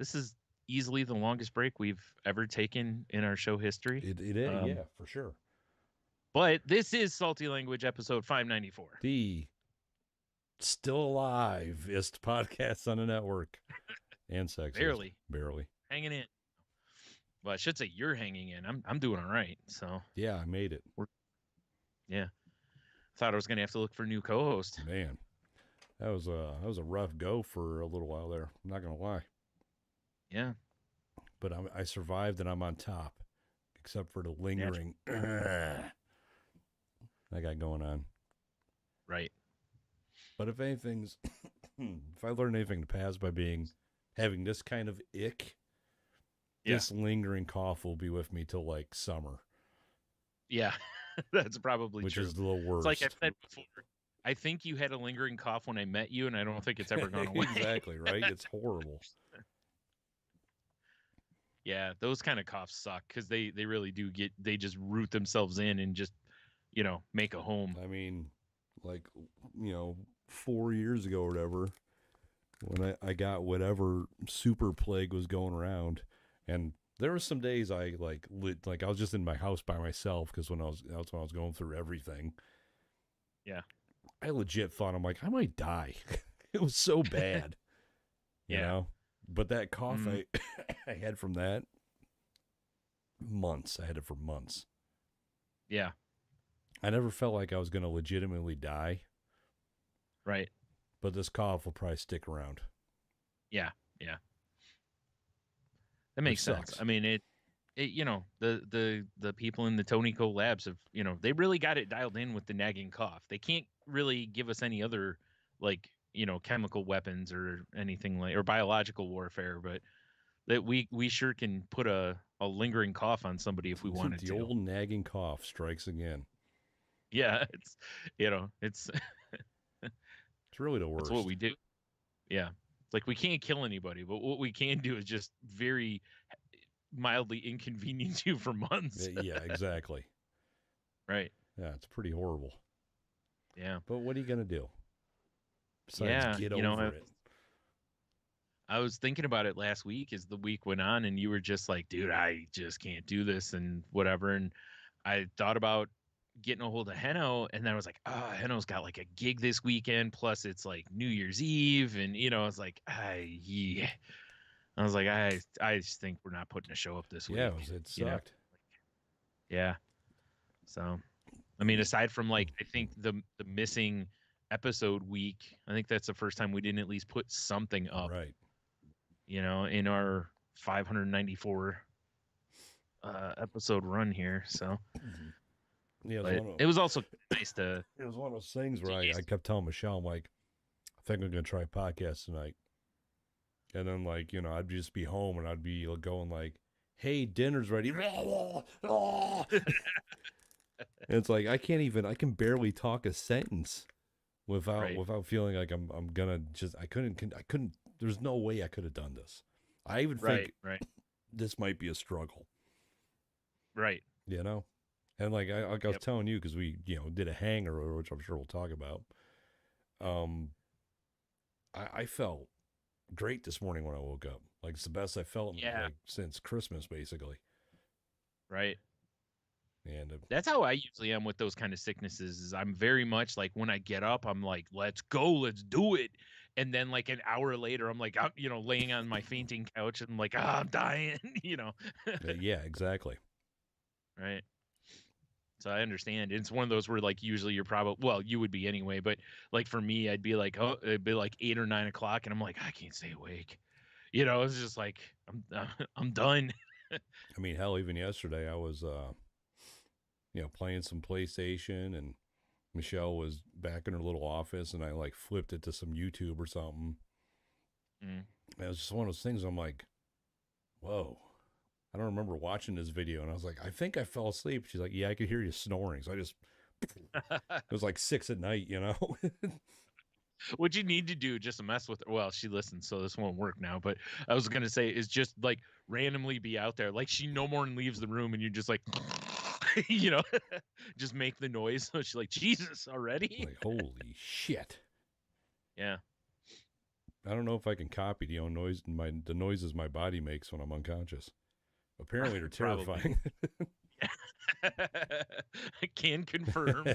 this is easily the longest break we've ever taken in our show history. It is, yeah, for sure. But this is Salty Language episode 594. The still alive-ist podcast on the network. And sexiest. Barely. Hanging in. Well, I should say you're hanging in. I'm doing all right. So yeah, I made it. Yeah. Thought I was going to have to look for a new co-host. Man, that was a rough go for a little while there. I'm not going to lie. Yeah. But I survived and I'm on top, except for the lingering I got going on. Right. But if anything's, if I learned anything to pass by having this kind of ick, this lingering cough will be with me till like summer. Yeah, that's probably which true. Is the worst. It's like I said before, I think you had a lingering cough when I met you, and I don't think it's ever gone away. Exactly, right? It's horrible. Yeah, those kind of coughs suck because they really do they just root themselves in and just, make a home. I mean, 4 years ago or whatever, when I got whatever super plague was going around, and there were some days I I was just in my house by myself because that's when I was going through everything. Yeah, I legit thought, I'm like, I might die. It was so bad, you know. But that cough I had from that, months. I had it for months. Yeah. I never felt like I was going to legitimately die. Right. But this cough will probably stick around. Yeah. Yeah. That makes sense. I mean, the people in the Tony Cole labs have, they really got it dialed in with the nagging cough. They can't really give us any other, chemical weapons or anything or biological warfare, but that we sure can put a lingering cough on somebody if we wanted to. The old nagging cough strikes again. Yeah, it's it's really the worst. That's what we do. Yeah. Like we can't kill anybody, but what we can do is just very mildly inconvenience you for months. Yeah, exactly. Right. Yeah, it's pretty horrible. Yeah. But what are you going to do? Besides get over it. I was thinking about it last week as the week went on, and you were just like, dude, I just can't do this and whatever. And I thought about getting a hold of Heno, and then I was like, Heno's got like a gig this weekend, plus it's like New Year's Eve, and I was like, I was like, I just think we're not putting a show up this week. Yeah, it sucked. Yeah. So, I mean, aside from I think the missing episode week, I think that's the first time we didn't at least put something up. Right. In our 594 episid run here. So. Mm-hmm. Yeah, it was also nice to. It was one of those things where I kept telling Michelle, I'm like, I think I'm going to try a podcast tonight. And then, I'd just be home and I'd be going like, hey, dinner's ready. And it's like, I can barely talk a sentence without feeling like I'm going to I couldn't, there's no way I could have done this. I even think this might be a struggle. Right. And I was telling you, because we, did a hanger, which I'm sure we'll talk about. I felt great this morning when I woke up. It's the best I felt since Christmas, basically. Right. And that's how I usually am with those kind of sicknesses. Is I'm very much like when I get up, I'm like, let's go, let's do it. And then an hour later, I'm like, I'm, laying on my fainting couch and I'm like, I'm dying, Yeah, exactly. Right. So I understand. It's one of those where usually you're probably, well, you would be anyway, but for me, I'd be like, it'd be 8 or 9 o'clock and I'm like, I can't stay awake. It's just like, I'm done. I mean, hell, even yesterday I was, playing some PlayStation and Michelle was back in her little office and I flipped it to some YouTube or something. And it was just one of those things. I'm like, whoa. I don't remember watching this video. And I was like, I think I fell asleep. She's like, yeah, I could hear you snoring. So I just, it was 6 p.m, What you need to do just to mess with her. Well, she listens, so this won't work now. But I was going to say is just randomly be out there. She no more than leaves the room and you're just just make the noise. So she's like, Jesus, already? Holy shit. Yeah. I don't know if I can copy the noises my body makes when I'm unconscious. Apparently, they're Probably. terrifying. I can confirm.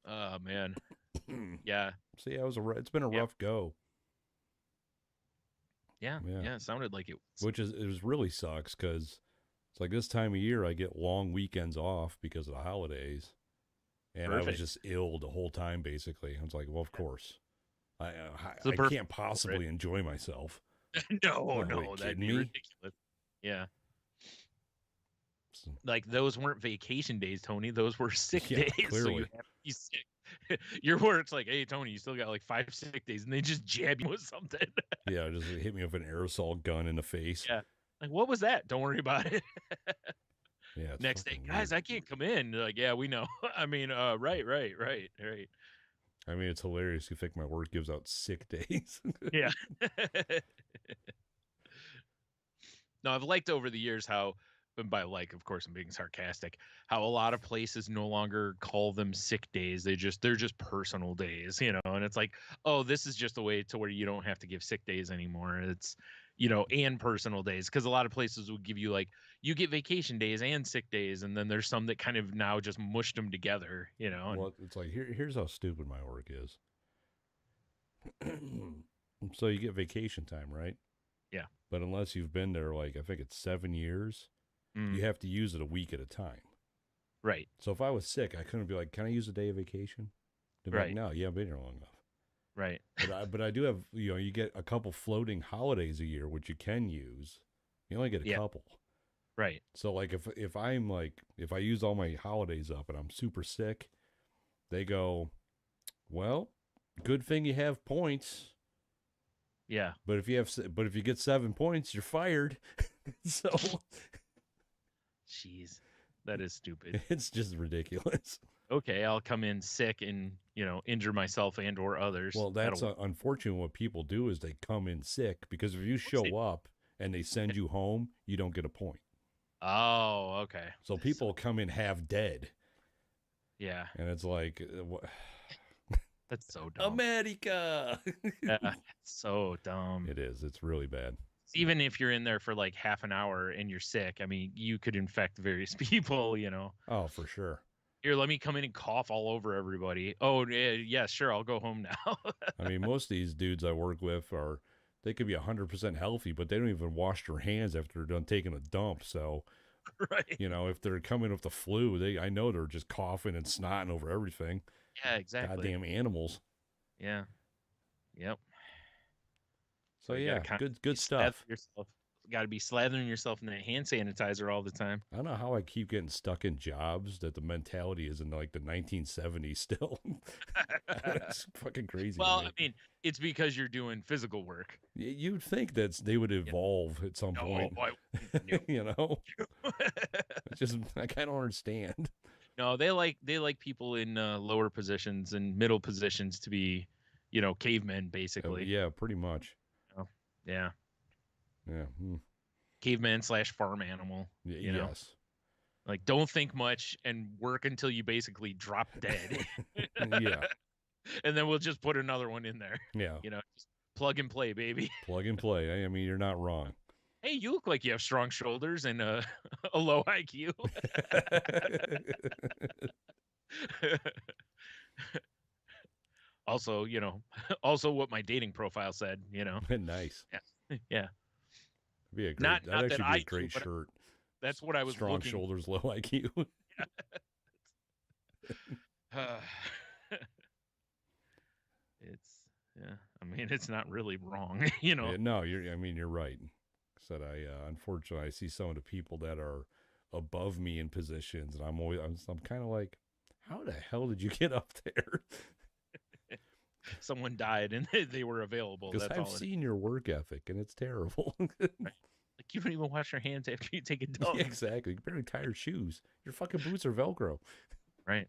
Oh man. Yeah. So yeah, it's been a Yep. rough go. Yeah. Yeah, Yeah. It sounded like it was it was really sucks because it's like this time of year I get long weekends off because of the holidays, and I was perfect. just ill the whole time basically. I was like, well, of course, It's the I perfect can't for it. possibly enjoy myself. No, Oh, wait, no, that'd kidding be me? ridiculous. Yeah. So, Like those weren't vacation days, Tony. Those were sick yeah, days. So you clearly. have to be sick. Your work's like, hey Tony, you still got like 5 sick days, and they just jab you with something. Yeah, just hit me with an aerosol gun in the face. Yeah. Like, what was that? Don't worry about it. Yeah, it's Next day, fucking guys, weird. I can't come in. They're like, yeah, we know. I mean, right. I mean, it's hilarious. You think my work gives out sick days? Yeah. No, I've liked over the years how, and by like, of course, I'm being sarcastic, how a lot of places no longer call them sick days. They're just personal days, and it's like, oh, this is just a way to where you don't have to give sick days anymore. It's, and personal days. Because a lot of places will give you like you get vacation days and sick days, and then there's some that kind of now just mushed them together, and Well, it's like here's how stupid my work is. So you get vacation time, right? yeah. But unless you've been there, like I think it's 7 years, Mm, you have to use it a week at a time. right. So if I was sick, I couldn't be like, "Can I use a day of vacation?" They'd be like, Right. "No, you haven't been here long enough." Right. But I do have you get a couple floating holidays a year which you can use. You only get a Yeah. couple. Right. So like if I'm like if I use all my holidays up and I'm super sick, they go, "Well, good thing you have points." Yeah. But if you get 7 points, you're fired. So Jeez. That is stupid. it's just ridiculous. Okay, I'll come in sick and, injure myself and or others. Well, that's That'll work. unfortunate. What people do is they come in sick because if you Of course they show up and they send you home, you don't get a point. Oh, okay. So So people come in half dead, yeah, and it's like, that's so dumb. America. Yeah, so dumb. It is. It's really bad. Even if you're in there for like half an hour and you're sick, I mean, you could infect various people. Oh, for sure. Here, let me come in and cough all over everybody. Oh, yeah, sure, I'll go home now. I mean, most of these dudes I work with they could be 100% healthy, but they don't even wash their hands after they're done taking a dump. So, Right. if they're coming with the flu, I know they're just coughing and snotting over everything. Yeah, exactly. Goddamn animals. Yeah. Yep. So So you got to yeah, kind of good slather stuff. yourself. Got to be slathering yourself in that hand sanitizer all the time. I don't know how I keep getting stuck in jobs that the mentality is in like the 1970s still. It's fucking crazy to Well, me. I mean, it's because you're doing physical work. You'd think that they would Yeah. evolve at some No, point. no. you know, it's just I kind of understand. No, they like people in lower positions and middle positions to be, cavemen basically. Yeah, pretty much. Oh, yeah, Yeah. caveman slash farm animal. Yes. Like don't think much and work until you basically drop dead, Yeah. and then we'll just put another one in there. Yeah. Just plug and play, baby. Plug and play. I mean, you're not wrong. Hey, you look like you have strong shoulders and a low IQ. Also, also what my dating profile said. Nice. Yeah. Yeah. Be a great. Not That'd that actually be I a do, great but shirt. that's what I was Strong looking. shoulders, low IQ. It's yeah. I mean, it's not really wrong. Yeah, no, I mean, you're right. Said unfortunately, I see some of the people that are above me in positions, and I'm kind of like, how the hell did you get up there? Someone died and they were available. Because That's I've all. Seen your work ethic, and it's terrible. Right. Like you don't even wash your hands after you take a Yeah, dump. exactly. You barely tie your shoes. Your fucking boots are Velcro. Right.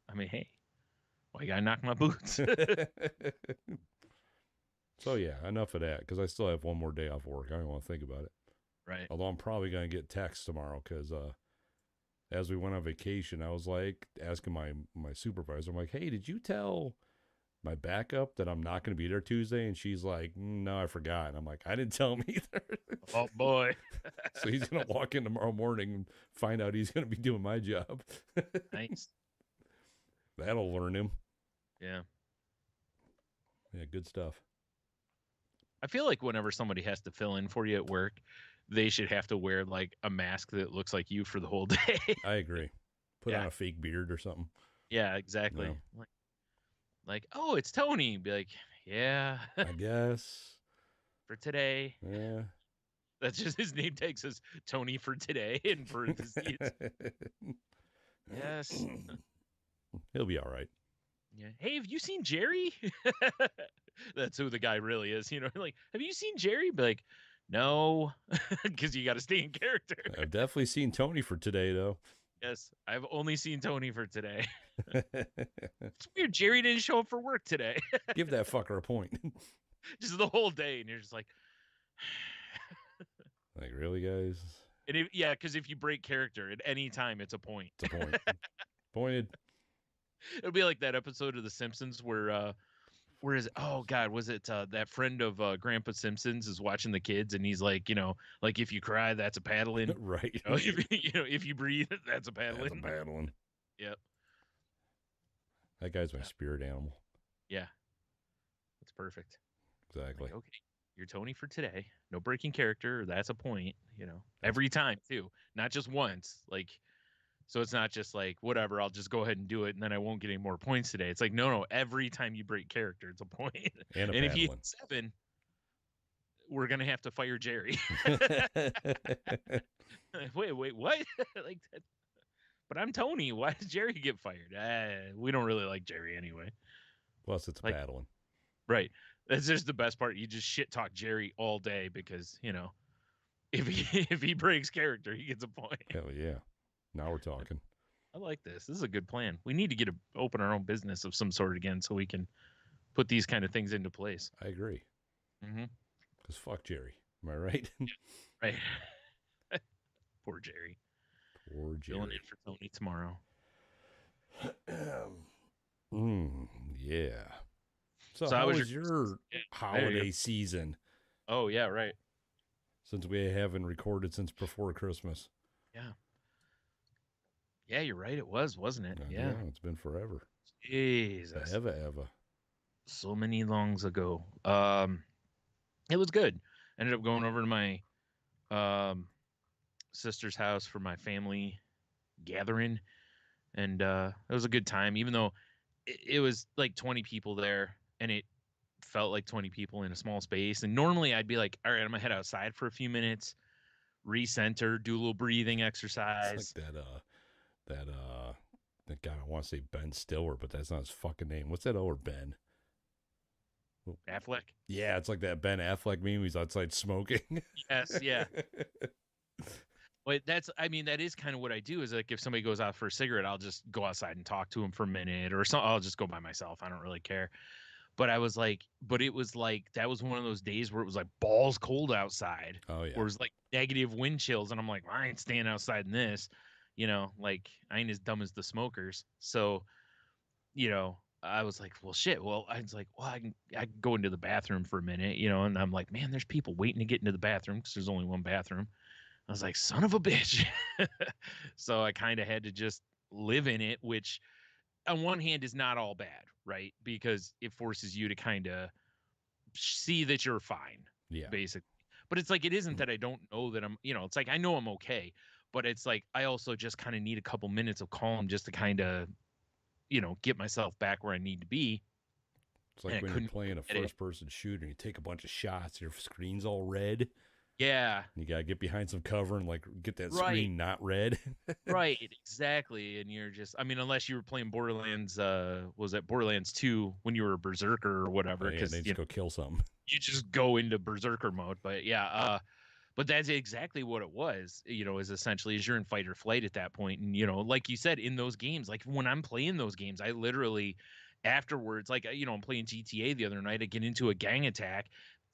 I mean, hey, why you gotta knock my boots? So yeah, enough of that. Because I still have one more day off work. I don't want to think about it. Right. Although I'm probably gonna get texts tomorrow because as we went on vacation, I was like asking my supervisor, I'm like, hey, did you tell my backup that I'm not going to be there Tuesday, and she's like, "No, I forgot." And I'm like, "I didn't tell him either." Oh boy. So he's going to walk in tomorrow morning and find out he's going to be doing my job. Nice. That'll learn him. Yeah. Yeah, good stuff. I feel like whenever somebody has to fill in for you at work, they should have to wear like a mask that looks like you for the whole day. I agree. Put on Yeah. a fake beard or something. Yeah, exactly. No, Like, oh, it's Tony. Be like, yeah, I guess. for today. Yeah. That's just his name tag says Tony for today in parentheses. Yes. He'll be all right. Yeah. Hey, have you seen Jerry? That's who the guy really is. You know, like, have you seen Jerry? Be like, no, because you got to stay in character. I've definitely seen Tony for today, though. Yes, I've only seen Tony for today. It's weird. Jerry didn't show up for work today. Give that fucker a point. Just the whole day, and you're just like, Like, really, guys? and yeah, because if you break character at any time, it's a point. It's a point. Pointed. It'll be like that episode of The Simpsons where is it? Oh God, was it that friend of Grandpa Simpson's is watching the kids and he's like, like if you cry, that's a paddling. Right. If you breathe, that's a paddling. That's a paddling. Yep. That guy's my spirit animal. Yeah. That's perfect. Exactly. Like, okay, you're Tony for today. No breaking character. That's a point. Every time too, not just once. Like, so it's not just like whatever. I'll just go ahead and do it, and then I won't get any more points today. It's like no. Every time you break character, it's a point. And if you hit 7, we're gonna have to fire Jerry. wait, what? Like that. But I'm Tony. Why does Jerry get fired? We don't really like Jerry anyway. Plus, it's like, paddling. Right. That's just the best part. You just shit talk Jerry all day because if he breaks character, he gets a point. Hell yeah. Now we're talking. I like this. This is a good plan. We need to open our own business of some sort again so we can put these kind of things into place. I agree. Mm-hmm. Because fuck Jerry. Am I right? Right. Poor Jerry. Poor Jerry. Filling in for Tony tomorrow. Yeah. So how how was was your holiday season? Oh, yeah, right. Since we haven't recorded since before Christmas. Yeah. Yeah, you're right. It was, wasn't it? Yeah. It's been forever. Jesus. Ever. So many longs ago. It was good. Ended up going over to my sister's house for my family gathering, and it was a good time, even though it was like 20 people there, and it felt like 20 people in a small space. And normally I'd be like, all right, I'm gonna head outside for a few minutes, recenter, do a little breathing exercise. It's like that guy, I want to say Ben Stiller, but that's not his fucking name. What's that other Ben? Affleck. Yeah, it's like that Ben Affleck meme. He's outside smoking. Yes, yeah. But that is kind of what I do is like if somebody goes out for a cigarette, I'll just go outside and talk to them for a minute or something. I'll just go by myself. I don't really care. But it was like that was one of those days where it was like balls cold outside. Oh yeah. Where it was like negative wind chills. And I'm like, well, I ain't staying outside in this, like I ain't as dumb as the smokers. So, I was like, well, shit. Well, I was like, well, I can go into the bathroom for a minute, and I'm like, man, there's people waiting to get into the bathroom because there's only one bathroom. I was like, son of a bitch. So I kind of had to just live in it, which on one hand is not all bad, right? Because it forces you to kind of see that you're fine, basically. But it's like, it isn't that I don't know that I'm, it's like, I know I'm okay, but it's like, I also just kind of need a couple minutes of calm just to kind of, get myself back where I need to be. It's like when you're playing a first-person shooter and you take a bunch of shots, your screen's all red. Yeah. And you got to get behind some cover and, like, get that screen not red. Right, exactly. And you're just, unless you were playing Borderlands, was that Borderlands 2 when you were a berserker or whatever. Because they just go kill something. You just go into berserker mode. But yeah, but that's exactly what it was, is essentially is you're in fight or flight at that point. And, like you said, in those games, like when I'm playing those games, I literally afterwards, like, I'm playing GTA the other night, I get into a gang attack.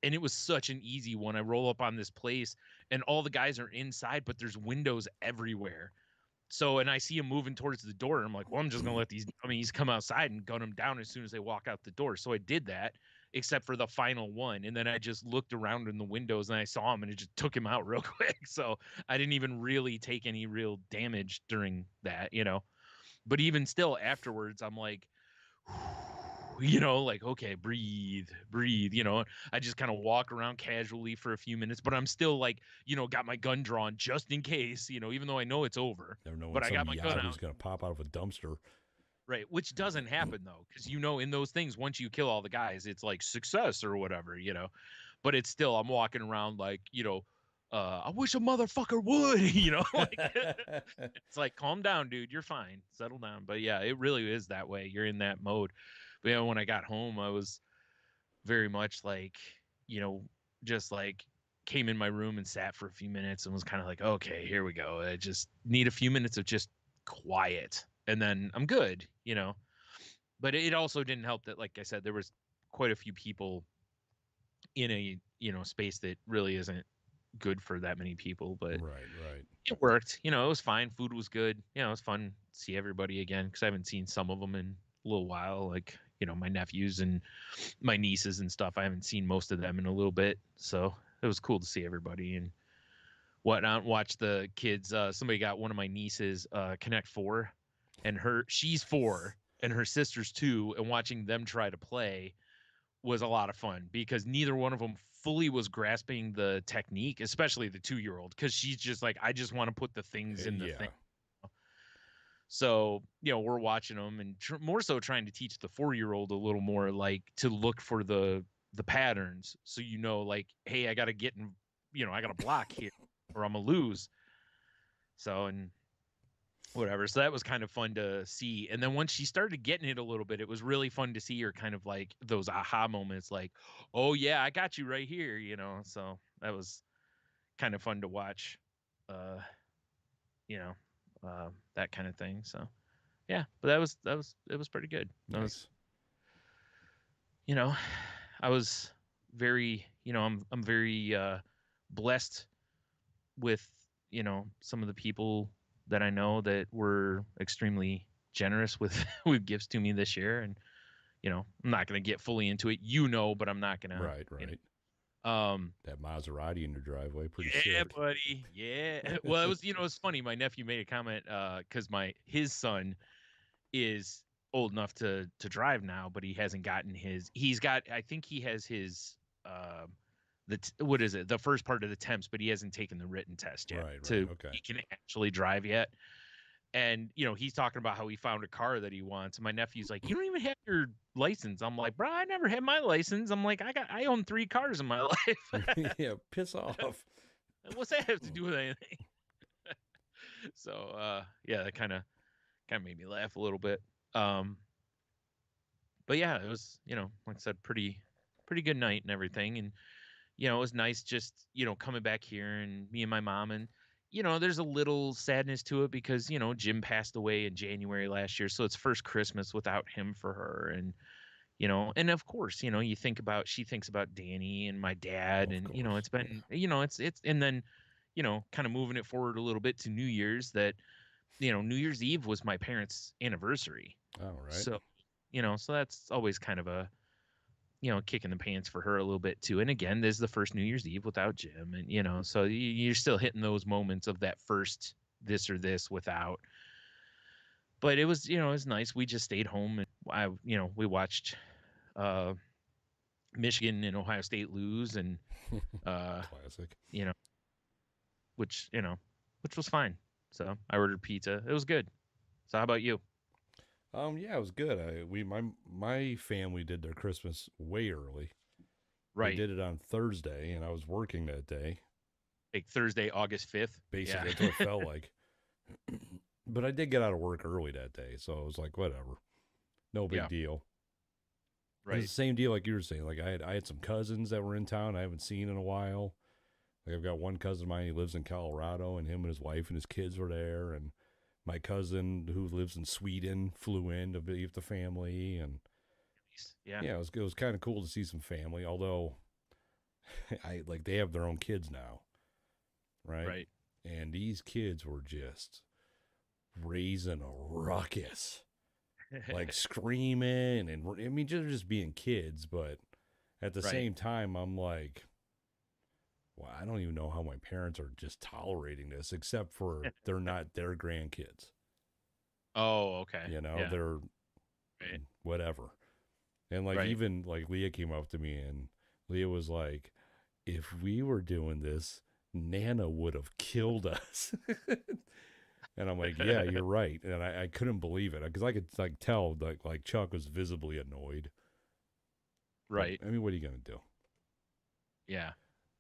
And it was such an easy one. I roll up on this place and all the guys are inside, but there's windows everywhere. So, and I see him moving towards the door. And I'm like, well, I'm just going to let these dummies come outside and gun them down as soon as they walk out the door. So I did that, except for the final one. And then I just looked around in the windows and I saw him and it just took him out real quick. So I didn't even really take any real damage during that, you know. But even still, afterwards, I'm like, you know, like, okay, breathe, breathe, you know. I just kind of walk around casually for a few minutes, but I'm still like, you know, got my gun drawn just in case, you know, even though I know it's over, Never know when but I some got my gun yahoo's out. going to pop out of a dumpster. Right, which doesn't happen though, because you know, in those things, once you kill all the guys, it's like success or whatever, you know. But it's still, I'm walking around like, you know, I wish a motherfucker would, you know, like it's like, calm down, dude, you're fine, settle down. But yeah, it really is that way. You're in that mode. But yeah, when I got home, I was very much like, you know, just like came in my room and sat for a few minutes and was kind of like, okay, here we go. I just need a few minutes of just quiet, and then I'm good, you know. But it also didn't help that, like I said, there was quite a few people in a, you know, space that really isn't good for that many people. But Right, right. it worked, you know. It was fine, food was good, you know. It was fun to see everybody again because I haven't seen some of them in a little while, like, you know, my nephews and my nieces and stuff. I haven't seen most of them in a little bit, so it was cool to see everybody and whatnot. Watch the kids. Somebody got one of my nieces Connect Four, and she's 4 and her sister's 2, and watching them try to play was a lot of fun because neither one of them fully was grasping the technique, especially the 2-year old, because she's just like, I just want to put the things in the thing. Yeah. So, you know, we're watching them and more so trying to teach the 4-year old a little more like to look for the patterns. So, you know, like, hey, I got to get in, you know, I got to block here or I'm gonna lose. So, and whatever. So that was kind of fun to see. And then once she started getting it a little bit, it was really fun to see her kind of like those aha moments, like, oh yeah, I got you right here, you know. So that was kind of fun to watch. Uh, you know, that kind of thing. So yeah, but that was it was pretty good. That was, Nice. you know, I was very, you know, I'm very blessed with, you know, some of the people that I know that were extremely generous with with gifts to me this year. And you know, I'm not gonna get fully into it, you know, but I'm not gonna, Right, you right. know. That Maserati in your driveway, pretty Yeah, sick. buddy. Yeah. Well, it was, you know, it's funny. My nephew made a comment because his son is old enough to drive now, but he hasn't gotten his. He's got. I think he has his. What is it? The first part of the temps, but he hasn't taken the written test yet. Right, right. To Okay. he can actually drive yet. And you know, he's talking about how he found a car that he wants. And my nephew's like, "You don't even have your license." I'm like, "Bro, I never had my license." I'm like, I own 3 cars in my life. Yeah, piss off. What's that have to do with anything? So yeah, that kind of made me laugh a little bit. Um, but yeah, it was, you know, like I said, pretty good night and everything. And you know, it was nice just, you know, coming back here and me and my mom. And you know, there's a little sadness to it because, you know, Jim passed away in January last year, so it's first Christmas without him for her. And you know, and of course, you know, she thinks about Danny and my dad. Of And you know, course. it's been, you know, it's and then, you know, kind of moving it forward a little bit to New Year's, that, you know, New Year's Eve was my parents' anniversary. All right. So, you know, so that's always kind of a, you know, kick in the pants for her a little bit too. And again, this is the first New Year's Eve without Jim. And, you know, so you're still hitting those moments of that first this or this without. But it was, you know, it was nice. We just stayed home and you know, we watched uh, Michigan and Ohio State lose, and uh, Classic. you know, which was fine. So I ordered pizza. It was good. So how about you? Yeah, it was good. My family did their Christmas way early. They Right. did it on Thursday, and I was working that day. Like Thursday, August 5th. Yeah. Basically, that's what it felt like. But I did get out of work early that day, so it was like whatever, no big Yeah. deal. And it's Right. the same deal like you were saying. Like I had some cousins that were in town I haven't seen in a while. Like I've got one cousin of mine, he lives in Colorado, and him and his wife and his kids were there. And my cousin who lives in Sweden flew in to be with the family. And Yeah. yeah, it was kind of cool to see some family. Although I like they have their own kids now, right? Right. And these kids were just raising a ruckus, like screaming. And I mean, just being kids. But at the Right. same time, I'm like, well, I don't even know how my parents are just tolerating this, except for they're not their grandkids. Oh, okay. You know, Yeah. they're Right. whatever. And like, Right. even like Leah came up to me and Leah was like, if we were doing this, Nana would have killed us. And I'm like, yeah, you're right. And I couldn't believe it because I could like tell like Chuck was visibly annoyed. But Right. I mean, what are you gonna do? Yeah.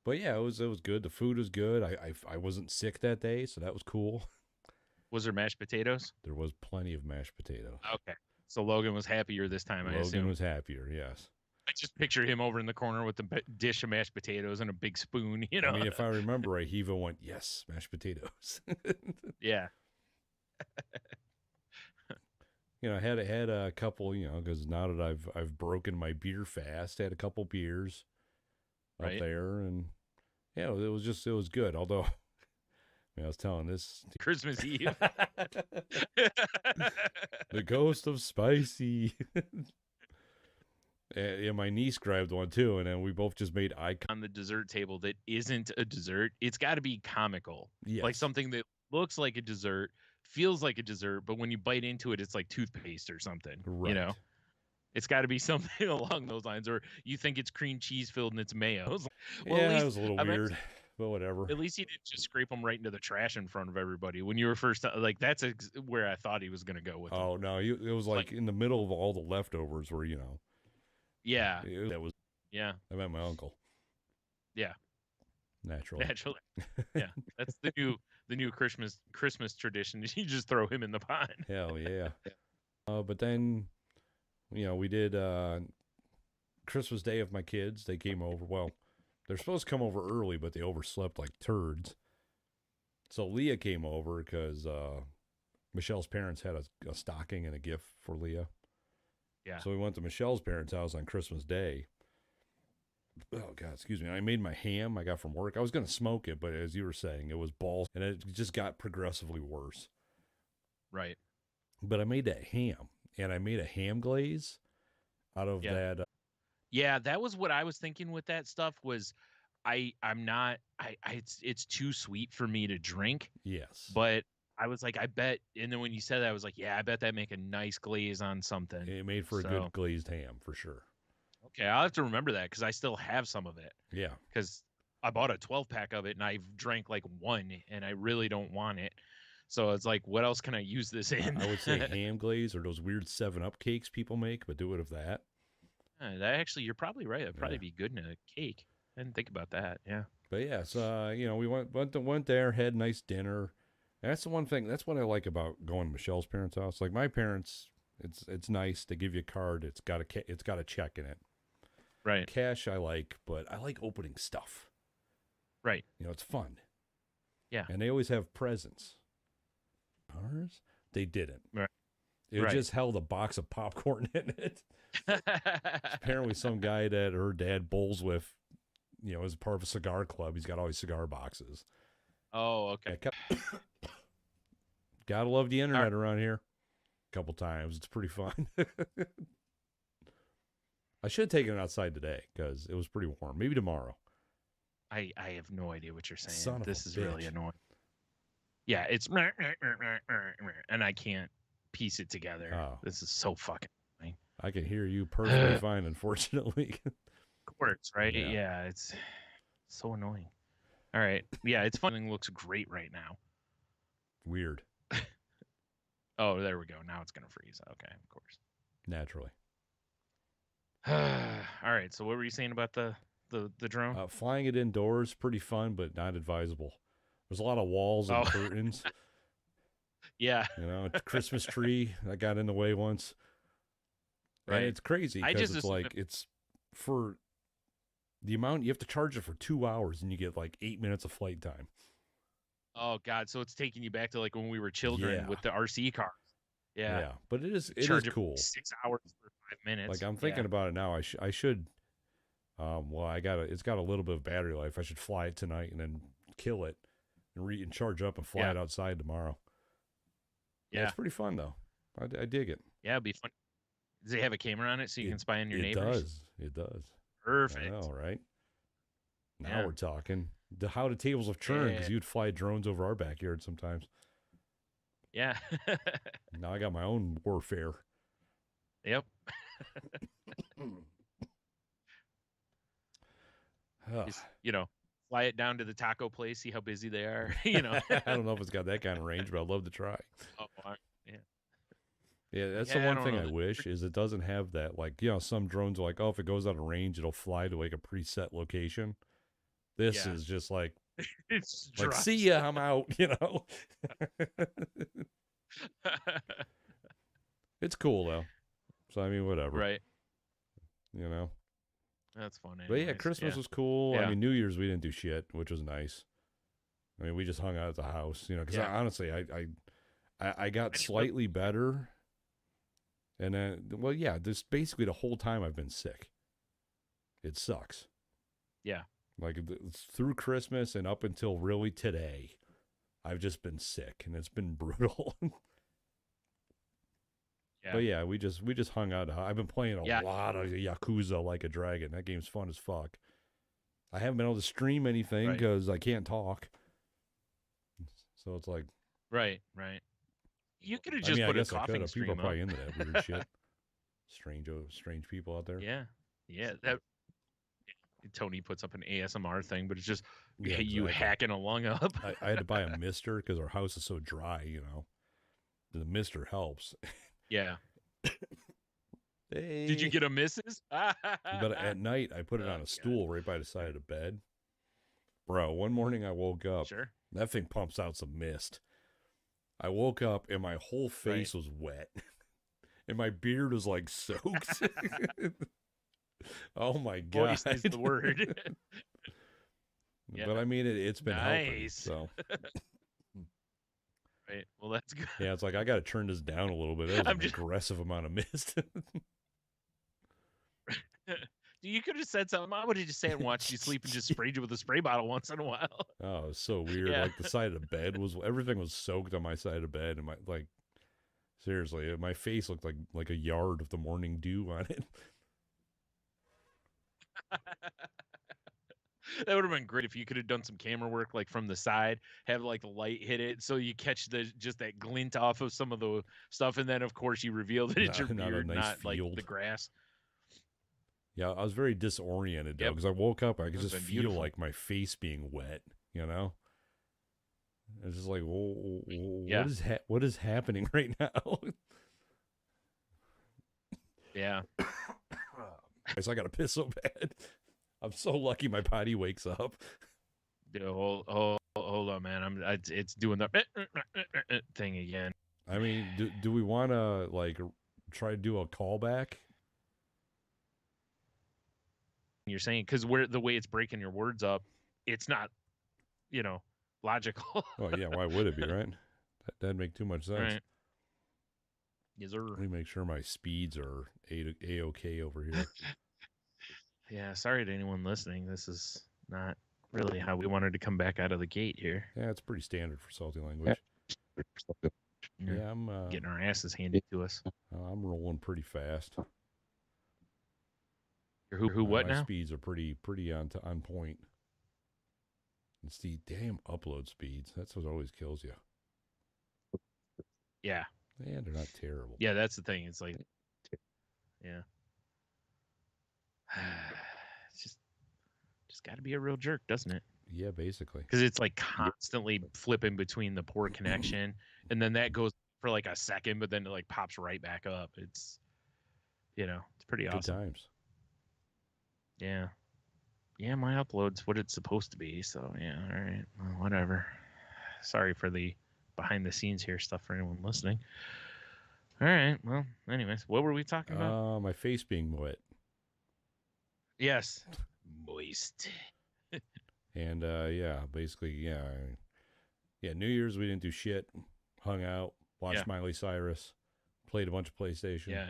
But yeah, it was good. The food was good. I wasn't sick that day, so that was cool. Was there mashed potatoes? There was plenty of mashed potatoes. Okay. So Logan was happier this time, I Logan assume. was happier, yes. I just picture him over in the corner with the dish of mashed potatoes and a big spoon, you I know? mean, if I remember right, he even went, yes, mashed potatoes. Yeah. I had a couple, because now that I've broken my beer fast, I had a couple beers up Right. there, and yeah, it was good. Although, I was telling this, Christmas Eve. the ghost of spicy. And my niece grabbed one too, and then we both just made eye contact. On the dessert table that isn't a dessert, it's got to be comical. Like Yes, something that looks like a dessert, feels like a dessert, but when you bite into it, it's like toothpaste or something, you know? right. It's got to be something along those lines, or you think it's cream cheese filled and it's mayo. It's like, well, Yeah, it was a little weird, but whatever. at least he didn't just scrape them right into the trash in front of everybody. When you were first like, that's where I thought he was going to go with them. Oh no, it was It's like, like in the middle of all the leftovers where yeah, that was. yeah, I met my uncle yeah, naturally. naturally, yeah. That's the new Christmas tradition. You just throw him in the pot. Hell yeah. But then we did Christmas Day of my kids. They came over. Well, they're supposed to come over early, but they overslept like turds. So Leah came over because Michelle's parents had a stocking and a gift for Leah. Yeah. So we went to Michelle's parents' house on Christmas Day. Oh God, excuse me. I made my ham I got from work. I was gonna smoke it, but as you were saying, it was balls, and it just got progressively worse. Right. But I made that ham, and I made a ham glaze out of Yeah. that. Yeah, that was what I was thinking with that stuff was I'm not it's too sweet for me to drink, Yes, but I was like, I bet, and then when you said that, I was like, yeah, I bet that make a nice glaze on something. it made for a So good glazed ham for sure. okay, I'll have to remember that because I still have some of it Yeah, because I bought a 12 pack of it and I've drank like one and I really don't want it. So it's like, what else can I use this in? I would say ham glaze or those weird 7-Up cakes people make, but do it of that. That actually, you're probably right. It'd probably Yeah. be good in a cake. I didn't think about that. Yeah. But yes, we went there, had a nice dinner. And that's the one thing. That's what I like about going to Michelle's parents' house. Like my parents, it's nice. They give you a card. It's got a check in it. Right. Cash I like, but I like opening stuff. Right. It's fun. Yeah. And they always have presents. Ours, they didn't. Right. It Right. just held a box of popcorn in it. Apparently, some guy that her dad bowls with, as part of a cigar club, he's got all these cigar boxes. Oh, okay. Gotta love the internet All around here. A couple times, it's pretty fun. I should have taken it outside today because it was pretty warm. Maybe tomorrow. I have no idea what you're saying. Son of This a is really bitch. annoying. Yeah, it's and I can't piece it together. Oh. This is so fucking annoying. I can hear you perfectly fine, unfortunately. Of course, right? Yeah. Yeah, it's so annoying. All right. Yeah, it's fun. It looks great right now. Weird. Oh, there we go. Now it's gonna freeze. Okay, of course. Naturally. All right. So what were you saying about the drone? Flying it indoors, pretty fun, but not advisable. There's a lot of walls and curtains. Yeah. It's a Christmas tree that got in the way once. Right. And it's crazy I because just it's assumed like it's for the amount you have to charge it for 2 hours and you get like 8 minutes of flight time. Oh God! So it's taking you back to like when we were children Yeah. with the RC cars. Yeah. But it is Charge it for cool. 6 hours for 5 minutes. Like I'm thinking about it now. I should. Well, it's got a little bit of battery life. I should fly it tonight and then kill it and charge up and fly it outside tomorrow. Yeah, it's Yeah. pretty fun though. I dig it. Yeah, it'd be fun. Does they have a camera on it so you It can spy on your it neighbors? does. It does. I Perfect. know, right? Now Yeah. we're talking. How the tables have turned Yeah. because you'd fly drones over our backyard sometimes. Yeah. Now I got my own warfare. Yep. Ugh. Just, fly it down to the taco place, see how busy they are, I don't know if it's got that kind of range, but I'd love to try. Oh, yeah. Yeah, Like, that's the yeah, I one don't thing know. I wish is it doesn't have that. Like, some drones are like, oh, if it goes out of range, it'll fly to like a preset location. This Yeah. is just like, It's see drops. ya, I'm out. It's cool though. So I mean, whatever. Right. You know. That's fun But yeah, anyways. Christmas Yeah. was cool. I Yeah. mean, New Year's we didn't do shit, which was nice. I mean, we just hung out at the house, because Yeah. honestly, I got I didn't really- slightly better, and then yeah, this basically the whole time I've been sick. It sucks. Yeah. Like through Christmas and up until really today, I've just been sick, and it's been brutal. Yeah. But yeah, we just hung out. I've been playing a lot of Yakuza Like a Dragon. That game's fun as fuck. I haven't been able to stream anything Right. because I can't talk. So it's like, Right. You could have just I put a guess I coughing could. stream People are probably up. into that weird shit. Strange people out there. Yeah. Yeah. That Tony puts up an ASMR thing, but it's just Yeah, you exactly. hacking a lung up. I had to buy a mister because our house is so dry. The mister helps. Yeah. Hey. Did you get a missus? But at night, I put it on a stool right by the side of the bed. Bro, one morning I woke up. Sure. That thing pumps out some mist. I woke up and my whole face was wet. And my beard was like soaked. Oh my God. Moist is the word. Yeah. But I mean, it's been helping. Nice. So Right. Well, that's good. yeah, it's like I got to turn this down a little bit. That was an aggressive amount of mist. You could have said something. I would have just sat and watched you sleep and just sprayed you with a spray bottle once in a while. Oh, it was so weird. Yeah. Like the side of the bed everything was soaked on my side of the bed, and seriously, my face looked like a yard of the morning dew on it. That would have been great if you could have done some camera work like from the side, have like the light hit it so you catch just that glint off of some of the stuff, and then of course you reveal that it's your beard, not like the grass. Yeah, I was very disoriented though because I woke up, I could just feel beautiful. like my face being wet. It's just like, what is happening right now? Yeah. So I got to piss so bad. I'm so lucky my potty wakes up. Hold on, man. It's doing the thing again. I mean, do we want to like try to do a callback? You're saying because the way it's breaking your words up, it's not, logical. Oh yeah, why would it be, right? That'd make too much sense. Right. Yes, sir. Let me make sure my speeds are a-okay over here. Yeah, sorry to anyone listening. This is not really how we wanted to come back out of the gate here. Yeah, it's pretty standard for salty language. Yeah, I'm getting our asses handed to us. I'm rolling pretty fast. Who what my now? Speeds are pretty on point. It's the damn upload speeds. That's what always kills you. Yeah. Yeah, they're not terrible. Yeah, that's the thing. It's like, yeah. It's just got to be a real jerk, doesn't it? Yeah, basically. Because it's like constantly flipping between the poor connection, and then that goes for like a second, but then it like pops right back up. It's, it's pretty awesome. Good times. Yeah. Yeah, my upload's what it's supposed to be. So yeah, all right, well, whatever. Sorry for the behind the scenes here stuff for anyone listening. All right, well, anyways, what were we talking about? My face being wet. Yes, moist. And basically, New Year's we didn't do shit. Hung out, watched Miley Cyrus, played a bunch of PlayStation. Yeah,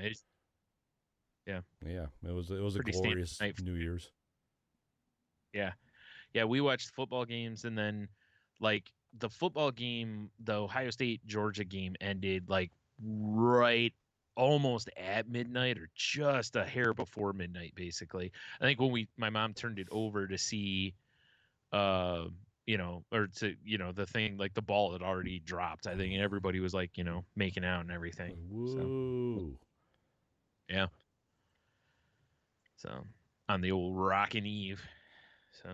it was a glorious New Year's. Yeah, we watched football games, and then like the football game, the Ohio State Georgia game ended like right almost at midnight or just a hair before midnight, basically. I think when my mom turned it over to see, uh, or to, the thing, like the ball had already dropped, I think, and everybody was like, making out and everything. So, Whoa. yeah. So, on the old rockin' Eve. So,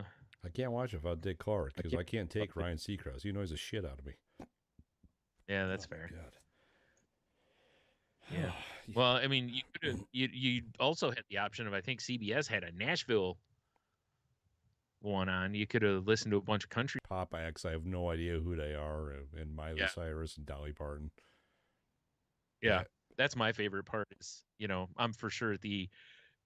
I can't watch it without Dick Clark because I can't take Ryan Seacrest. He annoys the shit out of me. yeah, Oh that's my fair. god. Yeah. Well, I mean, you also had the option of, I think CBS had a Nashville one on. You could have listened to a bunch of country. Pop acts, I have no idea who they are, and Miley Yeah. Cyrus and Dolly Parton. Yeah. That's my favorite part is, I'm for sure at the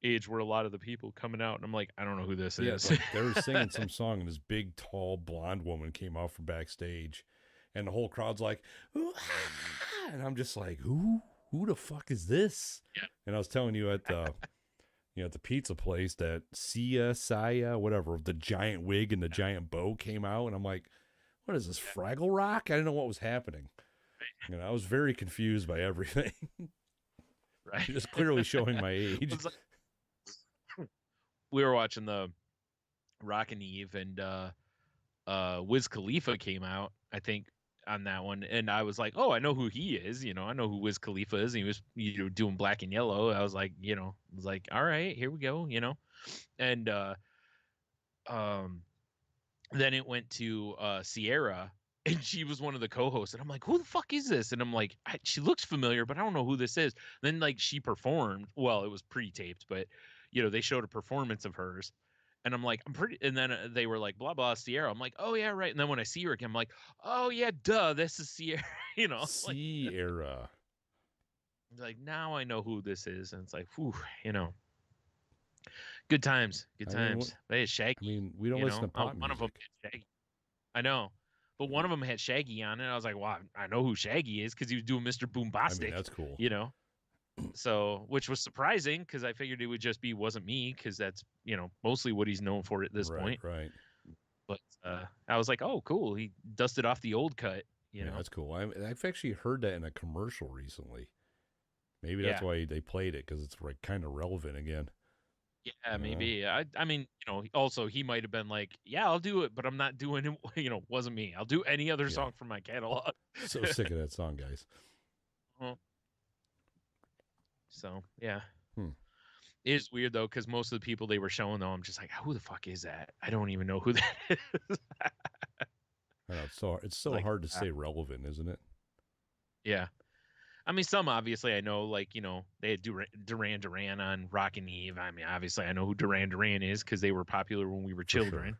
age where a lot of the people coming out and I'm like, I don't know who this Yeah, is. like they were singing some song and this big, tall, blonde woman came out from backstage, and the whole crowd's like, "Ooh-ah!" And I'm just like, who the fuck is this? Yeah. And I was telling you at the at the pizza place that Saya, whatever, the giant wig and the giant bow came out, and I'm like, what is this, Fraggle Rock? I didn't know what was happening. I was very confused by everything. Right. Just clearly showing my age. Like, we were watching the Rockin' Eve, and Wiz Khalifa came out, I think, on that one, and I was like, oh, I know who he is. I know who Wiz Khalifa is. And he was, doing Black and Yellow. I was like, all right, here we go, and um, then it went to Sierra, and she was one of the co-hosts, and I'm like, who the fuck is this? And I'm like, she looks familiar, but I don't know who this is. Then like she performed. Well, it was pre-taped, but they showed a performance of hers. And I'm like, I'm pretty. And then they were like, blah blah Sierra. I'm like, oh yeah, right. And then when I see her again, I'm like, oh yeah, duh, this is Sierra. Sierra. Like now I know who this is, and it's like, whew, good times, good times. They had Shaggy. I mean, we don't listen to pop one of them music. had Shaggy. I know, but one of them had Shaggy on it. I was like, wow, I know who Shaggy is because he was doing Mr. Boombastic. I mean, that's cool. So, which was surprising because I figured it would just be Wasn't Me, because that's mostly what he's known for at this point. Right. But I was like, oh, cool. He dusted off the old cut. Yeah, that's cool. I've actually heard that in a commercial recently. Maybe that's Yeah. why they played it, because it's like kind of relevant again. Yeah, maybe. I mean, also he might have been like, yeah, I'll do it, but I'm not doing it. Wasn't me. I'll do any other song from my catalog. So sick of that song, guys. So yeah. It is weird though, because most of the people they were showing though, I'm just like, who the fuck is that? I don't even know who that is. I know, it's so like, hard to stay relevant, isn't it? Yeah. I mean, some obviously I know, like, they had Duran Duran on Rockin' Eve. I mean, obviously I know who Duran Duran is because they were popular when we were children,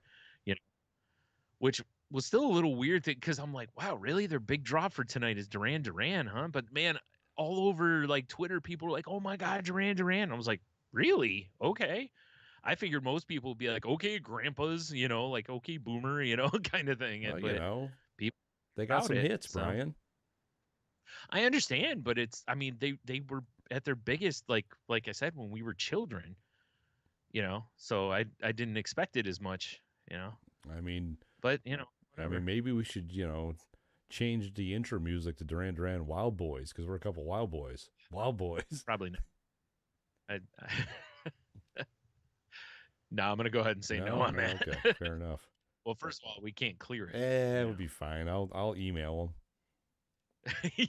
which was still a little weird because I'm like, wow, really? Their big draw for tonight is Duran Duran, huh? But man, all over like Twitter, people were like, oh my God, Duran Duran. I was like, really? Okay. I figured most people would be like, okay, grandpas, like, okay, boomer, kind of thing. Well, but people, they got some hits, so. Brian. I understand, but I mean, they were at their biggest, like I said, when we were children, so I didn't expect it as much, I mean, but whatever. I mean, maybe we should, change the intro music to Duran Duran Wild Boys, because we're a couple wild boys. Wild boys. Probably not. No, I'm gonna go ahead and say no on that. Okay, fair enough. Well, first of all, we can't clear it. It would be fine. I'll email them. Yeah.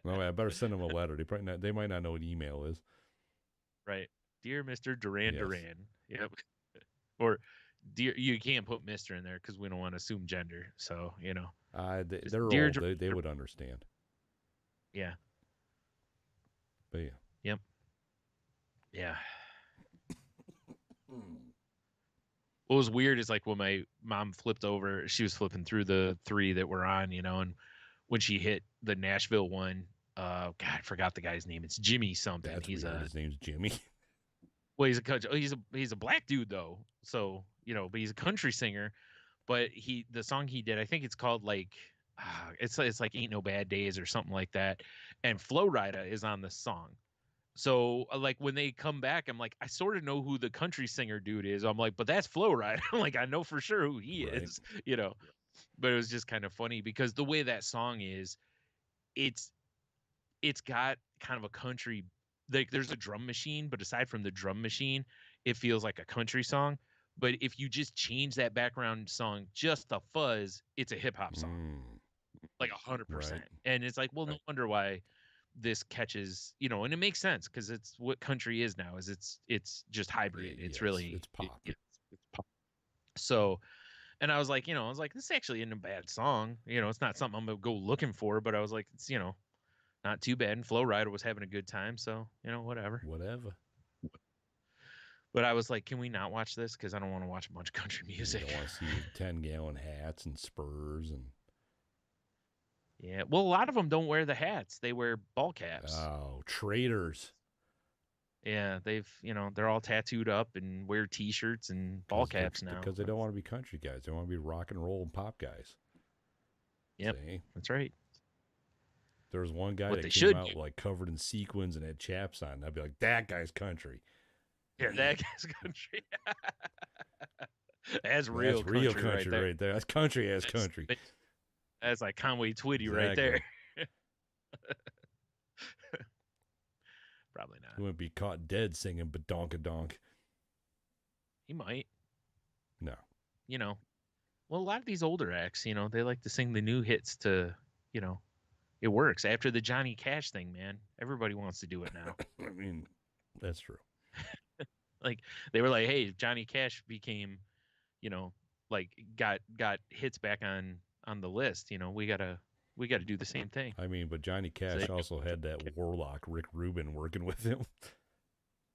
No, I better send them a letter. They might not know what email is. Right, dear Mr. Duran Duran. Yep. Or dear, you can't put Mr. in there because we don't want to assume gender. So they're dear old. They would understand. Yeah. But yeah. Yep. Yeah. What was weird is like when my mom flipped over, she was flipping through the 3 that were on, and when she hit the Nashville one, God, I forgot the guy's name. It's Jimmy something. That's weird. His name's Jimmy. Well, he's a black dude though. So, but he's a country singer. But the song he did, I think it's called like it's like Ain't No Bad Days or something like that. And Flo Rida is on the song. So like when they come back, I'm like, I sort of know who the country singer dude is. I'm like, but that's Flo Rida. I'm like, I know for sure who he is, But it was just kind of funny because the way that song is, it's it's got kind of a country, like there's a drum machine, but aside from the drum machine, it feels like a country song. But if you just change that background song just a fuzz, it's a hip hop song, Mm, like right. 100%. And it's like, well, no wonder why this catches, and it makes sense because it's what country is now. Is it's just hybrid. It's Yes, really it's pop. it's pop. So, and I was like, this actually isn't a bad song. It's not something I'm gonna go looking for, but I was like, it's not too bad. And Flow Rider was having a good time, so whatever. Whatever. But I was like, can we not watch this? Because I don't want to watch a bunch of country You music. don't want to see 10-gallon hats and spurs and Yeah, well, a lot of them don't wear the hats; they wear ball caps. oh, traitors. Yeah, they're all tattooed up and wear T-shirts and ball caps now. Because they don't want to be country guys. They want to be rock and roll and pop guys. Yep, See? that's right. There was one guy What that they came should out do, like covered in sequins and had chaps on. I'd be like, that guy's country. yeah, that guy's country. That's That's real real country right there. right there. That's country ass country. That's like Conway Twitty Exactly. right there. Probably He not. wouldn't be caught dead singing Badonkadonk. He might. No. Well, a lot of these older acts, they like to sing the new hits to, it works. After the Johnny Cash thing, man, everybody wants to do it now. I mean, that's true. Like they were like, hey, Johnny Cash became, like got hits back on the list. We gotta do the same thing. I mean, but Johnny Cash So, also had that warlock, Rick Rubin, working with him.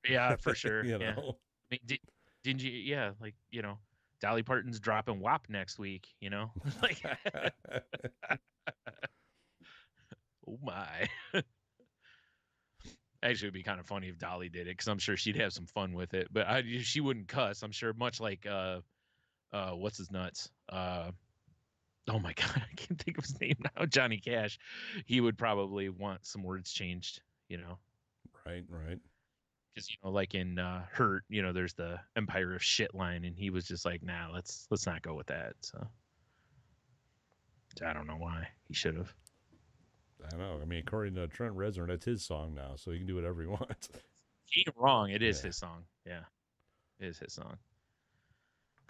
yeah, for sure. you Yeah. know? I mean, didn't you? Yeah, like Dolly Parton's dropping WAP next week. Like, oh my. Actually, it'd be kind of funny if Dolly did it because I'm sure she'd have some fun with it. But she wouldn't cuss. I'm sure, much like what's his nuts? Oh my god, I can't think of his name now. Johnny Cash. He would probably want some words changed. Right. Because like in Hurt, there's the Empire of Shit line, and he was just like, nah, let's not go with that. So I don't know why he should have. I don't know. I mean, according to Trent Reznor, that's his song now, so he can do whatever he wants. He ain't wrong. It is Yeah. his song. Yeah, it is his song.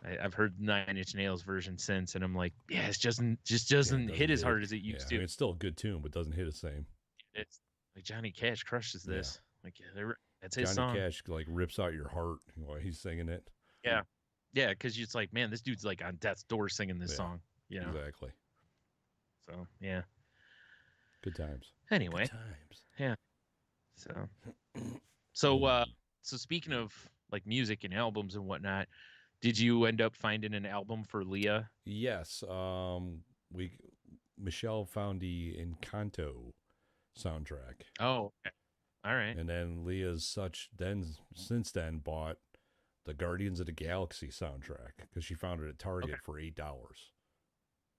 I've heard Nine Inch Nails version since, and I'm like, yeah, it just doesn't hit as hard as it used to. I mean, it's still a good tune, but doesn't hit the same. It's like Johnny Cash crushes this. Like that's his Johnny song. Cash like rips out your heart while he's singing it. Yeah, because it's like, man, this dude's like on death's door singing this song. Exactly. So yeah. Good times. Anyway. Good times. Yeah. So speaking of like music and albums and whatnot, did you end up finding an album for Leah? Yes. Michelle found the Encanto soundtrack. Oh, okay. All right. And then Leah's since then bought the Guardians of the Galaxy soundtrack because she found it at Target for $8,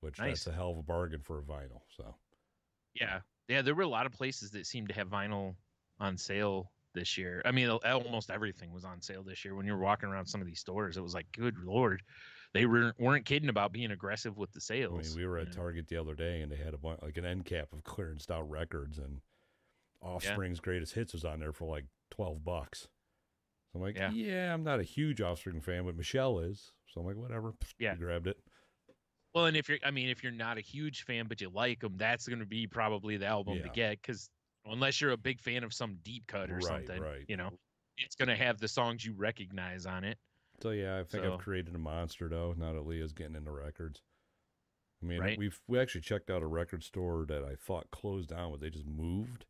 which that's a hell of a bargain for a vinyl. So yeah, there were a lot of places that seemed to have vinyl on sale this year. I mean, almost everything was on sale this year. When you were walking around some of these stores, it was like, good Lord, they weren't kidding about being aggressive with the sales. I mean, we were at Target the other day and they had like an end cap of clearance out records, and Offspring's Greatest Hits was on there for like $12. So I'm like, yeah, I'm not a huge Offspring fan, but Michelle is. So I'm like, whatever. Yeah, grabbed it. Well, and if you're not a huge fan but you like them, that's going to be probably the album to get, because unless you're a big fan of some deep cut or something, it's going to have the songs you recognize on it. So yeah, I think I've created a monster though. Now that Leah's getting into records. I mean, we actually checked out a record store that I thought closed down, but they just moved,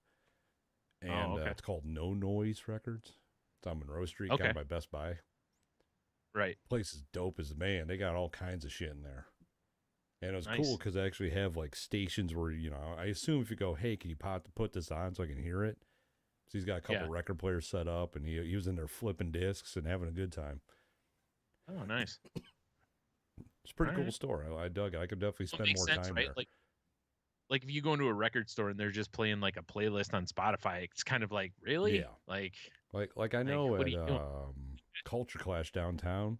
and it's called No Noise Records. It's on Monroe Street, kind of by Best Buy. Right. Place is dope as man. They got all kinds of shit in there. And it was cool because they actually have like stations where, I assume if you go, hey, can you put this on so I can hear it? So he's got a couple record players set up, and he was in there flipping discs and having a good time. Oh, nice. It's a pretty cool store. I dug it. I could definitely spend more time there. Like if you go into a record store and they're just playing like a playlist on Spotify, it's kind of like, really? Yeah. Like I know at Culture Clash downtown,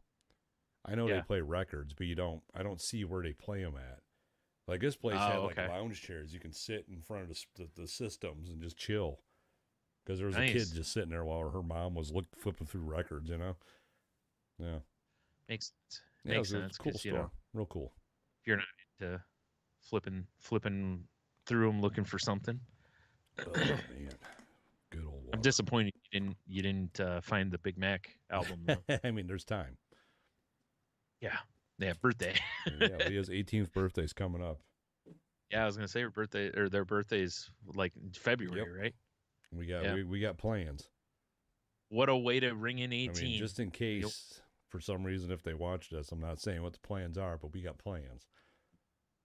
I know they Yeah. play records, but I don't see where they play them at. Like this place had Oh, like okay. lounge chairs. You can sit in front of the systems and just chill. Because there was a kid Nice. just sitting there while her mom was flipping through records. Yeah, Makes sense. yeah. Makes It was a sense cool because store, real cool. if you're not into flipping through them looking for something. Oh man, good old I'm water. disappointed you didn't find the Big Mac album though. I mean, there's time. Yeah. Yeah, birthday. Yeah, Leah's 18th birthday's coming up. Yeah, I was gonna say her birthday or their birthday's like in Yep, February, right? we got Yeah. we got plans. What a way to ring in I mean, 18. just in You'll, case for some reason if they watched us, I'm not saying what the plans are, but we got plans.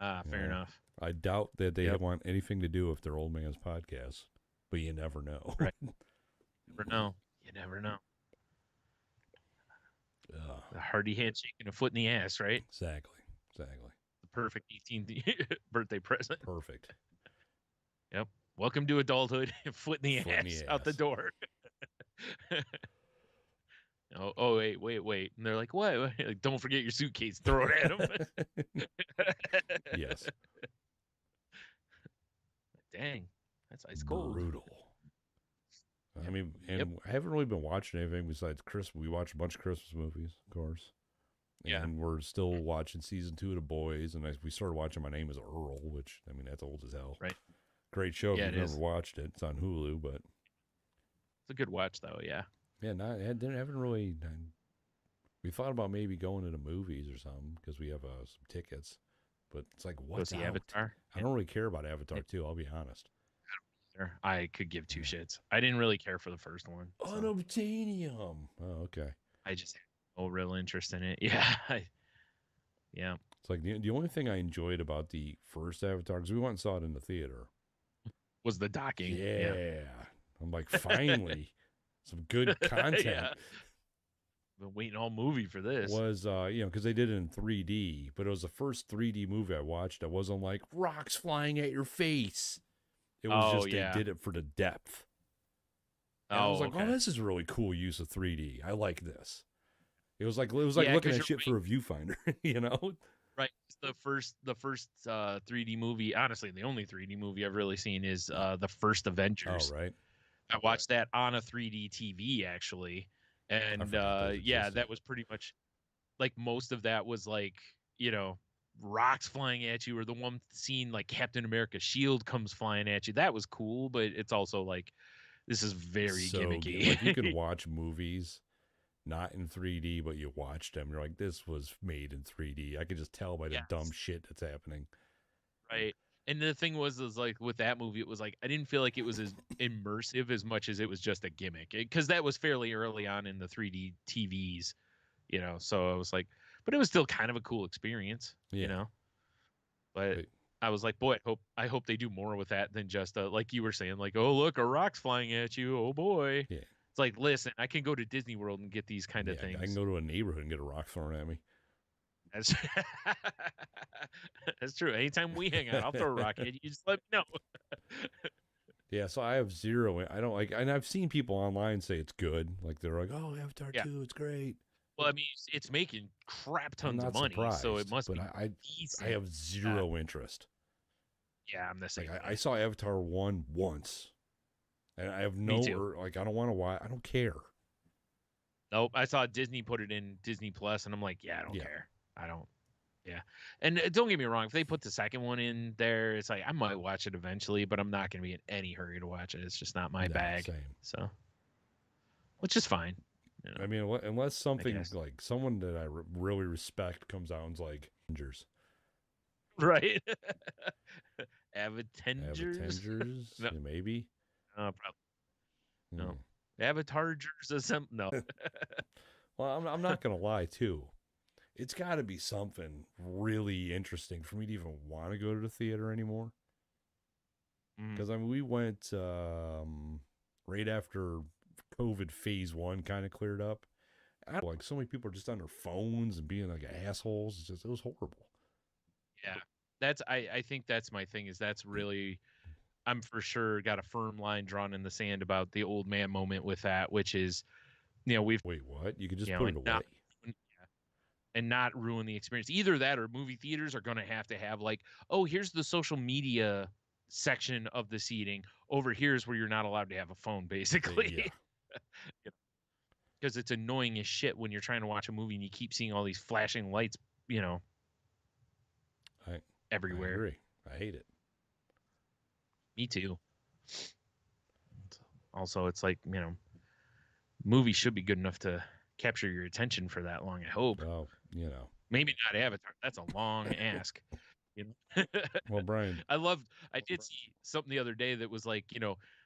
You fair know, enough. I doubt that they Yep. want anything to do with their old man's podcast, but you never know. Right. Never know. You never know. A hearty handshake and a foot in the ass, right? Exactly. Exactly. The perfect 18th birthday present. Perfect. Yep. Welcome to adulthood. Foot in the Foot in ass the out the ass. door. Oh, wait. And they're like, what? Like, don't forget your suitcase. Throw it at them. Yes. Dang. That's ice cold. Brutal. I mean, Yep. and I haven't really been watching anything besides Christmas. We watched a bunch of Christmas movies, of course. Yeah. And we're still watching season 2 of The Boys. And we started watching My Name is Earl, which, I mean, that's old as hell. Right. Great show Yeah, if it you've is. never watched it. It's on Hulu, but It's a good watch, though. Yeah. yeah, haven't really. We thought about maybe going to the movies or something because we have some tickets. But it's like, Go what's see out? Avatar. I don't really care about Avatar 2, I'll be honest. I could give two shits. I didn't really care for the first one. So Unobtainium. Oh, okay. I just had no real interest in it. Yeah. Yeah. It's like the only thing I enjoyed about the first Avatar, because we went and saw it in the theater. Was the docking. Yeah. I'm like, finally, some good content. Yeah. Been waiting all movie for this. Was, because they did it in 3D, but it was the first 3D movie I watched that wasn't like rocks flying at your face. It was just they did it for the depth. And I was like, okay. oh, this is a really cool use of 3D. I like this. It was like looking at shit for a viewfinder, you know? Right. The first 3D movie, honestly, the only 3D movie I've really seen is the first Avengers. Oh, right. I watched that on a 3D TV actually. And that was pretty much like most of that was like, rocks flying at you, or the one scene like Captain America's shield comes flying at you. That was cool, but it's also like this is very gimmicky. Like you can watch movies not in 3D, but you watched them. You're like, this was made in 3D. I could just tell by the dumb shit that's happening. Right. And the thing was like with that movie, it was like I didn't feel like it was as immersive as much as it was just a gimmick, because that was fairly early on in the 3D TVs, So I was like, but it was still kind of a cool experience, But I was like, boy, I hope they do more with that than just like you were saying, like, oh look, a rock's flying at you, oh boy. Yeah. It's like, listen, I can go to Disney World and get these kind of things. I can go to a neighborhood and get a rock thrown at me. That's that's true. Anytime we hang out, I'll throw a rock at you. Just let me know. Yeah, so I have zero. I don't like, and I've seen people online say it's good. Like they're like, "Oh, Avatar 2, it's great." Well, I mean, it's making crap tons of money, surprised, so it must but be. I have zero interest. Yeah, I'm the same. Like I saw Avatar 1 once, and I have no I don't want to watch. I don't care. Nope, I saw Disney put it in Disney Plus, and I'm like, yeah, I don't care. I don't. Yeah, and don't get me wrong. If they put the second one in there, it's like I might watch it eventually, but I'm not going to be in any hurry to watch it. It's just not my bag. Same. So, which is fine. I mean, unless something like someone that I really respect comes out and's like Avengers, right? Avatengers, no. Maybe. Probably no. Avatars or something. No. Well, I'm not gonna lie too. It's got to be something really interesting for me to even want to go to the theater anymore. Because I mean, we went right after COVID phase 1 kind of cleared up. Like so many people are just on their phones and being like assholes. It was horrible. Yeah, I think that's my thing. Is that's really, I'm for sure got a firm line drawn in the sand about the old man moment with that, which is, we've wait, what? You could just put it away. and not ruin the experience. Either that or movie theaters are going to have like, oh, here's the social media section of the seating. Over here's where you're not allowed to have a phone, basically. Yeah. Because it's annoying as shit when you're trying to watch a movie and you keep seeing all these flashing lights, I everywhere. agree. I hate it. Me too. Also, it's like, movies should be good enough to capture your attention for that long, I hope. Well, Maybe not Avatar. That's a long ask. Well, Brian, I did see something the other day that was like,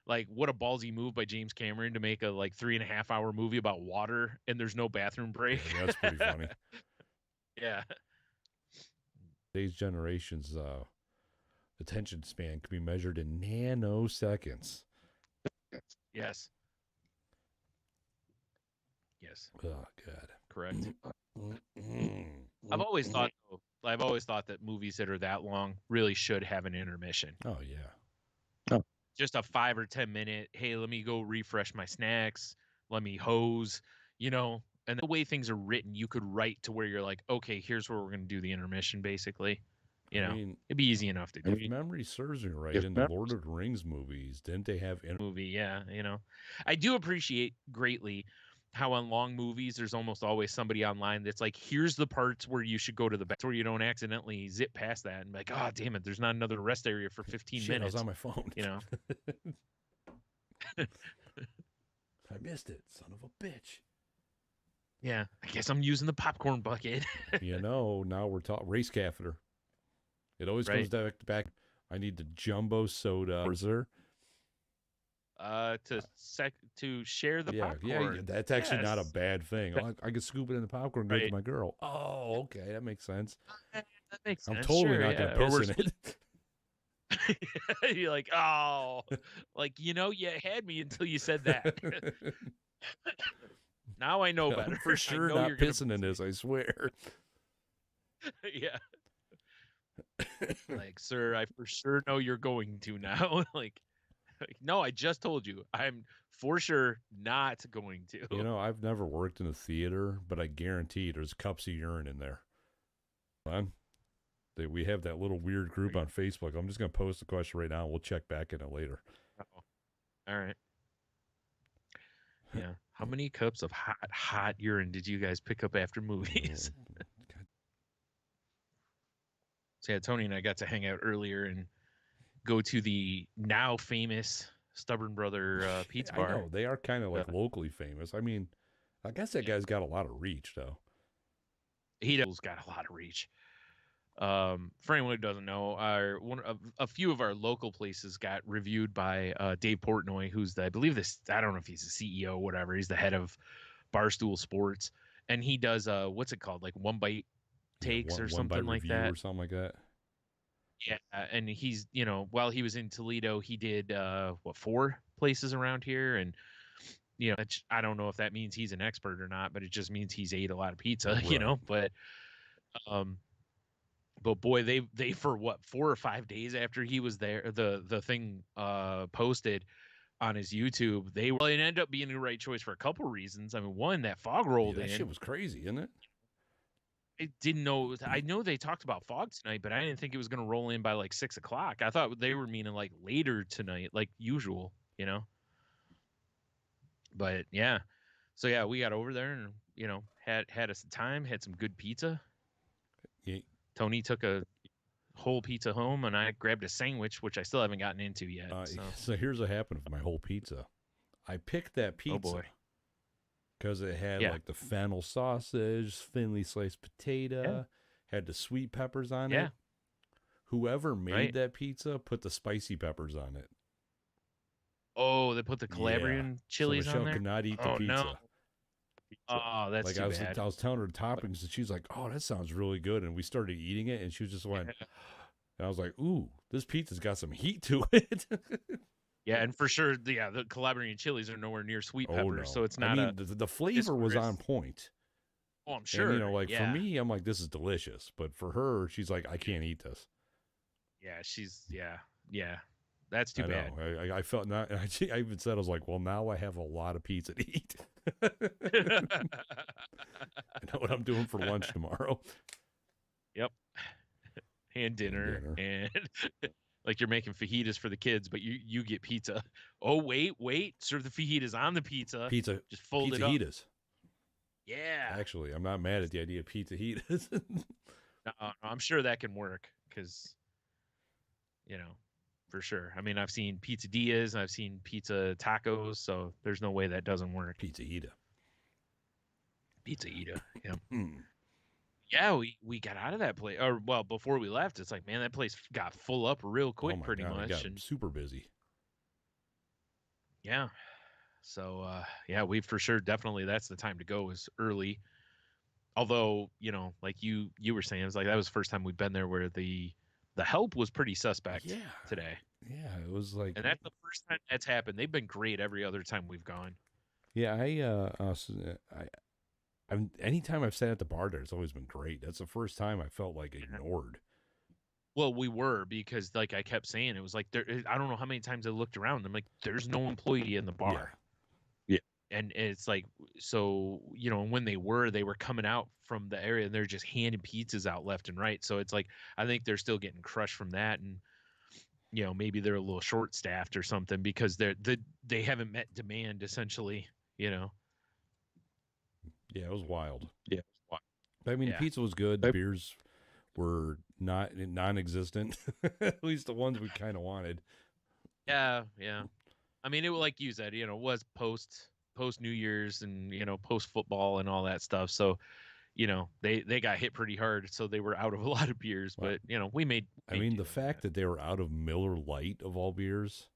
like what a ballsy move by James Cameron to make a like 3.5 hour movie about water and there's no bathroom break. Yeah, that's pretty funny. Yeah. Today's generation's attention span can be measured in nanoseconds. Yes. Yes. Oh, God. Correct. I've always thought that movies that are that long really should have an intermission. Oh, yeah. Just a 5 or 10 minute, hey, let me go refresh my snacks, let me hose, and the way things are written, you could write to where you're like, okay, here's where we're going to do the intermission, basically. It'd be easy enough to do. If memory serves me right, in the Lord of the Rings movies, didn't they have movie? Yeah, I do appreciate greatly how on long movies there's almost always somebody online that's like, here's the parts where you should go to the bathroom where you don't accidentally zip past that and be like, oh damn it, there's not another rest area for 15 minutes. I was on my phone. I missed it, son of a bitch. Yeah, I guess I'm using the popcorn bucket. Now we're talking race catheter. It always comes back. I need the jumbo soda. Is there? To share the popcorn. Yeah, that's actually not a bad thing. I can scoop it in the popcorn and give it to my girl. Oh, okay, that makes sense. That makes sense. I'm totally not gonna piss in it. You're like, oh, like you had me until you said that. Now I know better. I'm for sure not pissing in this, I swear. Yeah. Like, sir, I for sure know you're going to now. Like, no, I just told you. I'm for sure not going to. I've never worked in a theater, but I guarantee there's cups of urine in there. We have that little weird group on Facebook. I'm just going to post the question right now. We'll check back in it later. All right. Yeah. How many cups of hot urine did you guys pick up after movies? So yeah, Tony and I got to hang out earlier and go to the now famous Stubborn Brother pizza bar. I know, they are kind of like locally famous. I mean, I guess that guy's got a lot of reach, though. He does got a lot of reach. For anyone who doesn't know, a few of our local places got reviewed by Dave Portnoy, who's I don't know if he's the CEO or whatever. He's the head of Barstool Sports, and he does what's it called, like One Bite Takes or something like that, or something like that. Yeah, and he's while he was in Toledo, he did 4 places around here, and I don't know if that means he's an expert or not, but it just means he's ate a lot of pizza, right. But boy, they for 4 or 5 days after he was there, the thing posted on his YouTube, it ended up being the right choice for a couple reasons. I mean, one, that fog rolled in. That shit was crazy, isn't it? I didn't know. I know they talked about fog tonight, but I didn't think it was going to roll in by like 6 o'clock. I thought they were meaning like later tonight, like usual, But yeah, so yeah, we got over there and had us some time, had some good pizza. Yeah. Tony took a whole pizza home, and I grabbed a sandwich, which I still haven't gotten into yet. So here's what happened with my whole pizza. I picked that pizza. Oh boy. Because it had like the fennel sausage, thinly sliced potato, had the sweet peppers on it. Whoever made that pizza put the spicy peppers on it. Oh, they put the Calabrian chilies on there? Michelle could not eat the pizza. No. Oh, that's too bad. I was telling her the toppings, and she's like, oh, that sounds really good. And we started eating it, and she just went, and I was like, ooh, this pizza's got some heat to it. Yeah, and for sure, the Calabrian chilies are nowhere near sweet peppers, so it's not. I mean, the flavor was on point. Oh, I'm sure. And, for me, I'm like, this is delicious. But for her, she's like, I can't eat this. Yeah, yeah. That's too bad. I felt not. I even said, I was like, well, now I have a lot of pizza to eat. You know what I'm I'm doing for lunch tomorrow. Yep. And dinner. And like you're making fajitas for the kids, but you get pizza. Oh, wait. Serve the fajitas on the pizza. Pizza. Just fold Pizza it up. Hitas. Yeah. Actually, I'm not mad at the idea of pizza Hitas. I'm sure that can work because, for sure. I mean, I've seen pizzadillas, I've seen pizza tacos, so there's no way that doesn't work. Pizza Hita. Pizza Hita. Yep. Yeah, we got out of that place. Or, well, before we left, it's like, man, that place got full up real quick, pretty much. It got super busy. Yeah. So, yeah, we for sure, definitely, that's the time to go is early. Although, like you were saying, it's like that was the first time we'd been there where the help was pretty suspect today. Yeah, it was like, and that's the first time that's happened. They've been great every other time we've gone. Yeah, anytime I've sat at the bar there, it's always been great. That's the first time I felt like ignored. Well, we were, because like I kept saying, it was like I don't know how many times I looked around. I'm like, there's no employee in the bar. Yeah. And it's like, so, when they were coming out from the area and they're just handing pizzas out left and right. So it's like, I think they're still getting crushed from that. And, maybe they're a little short staffed or something because they haven't met demand essentially, Yeah, it was wild. Yeah. I mean, pizza was good. The beers were non-existent. At least the ones we kind of wanted. Yeah. I mean, it was like you said, it was post New Year's and post football and all that stuff. So, they got hit pretty hard, so they were out of a lot of beers. But we made. I mean, the fact that they were out of Miller Lite of all beers.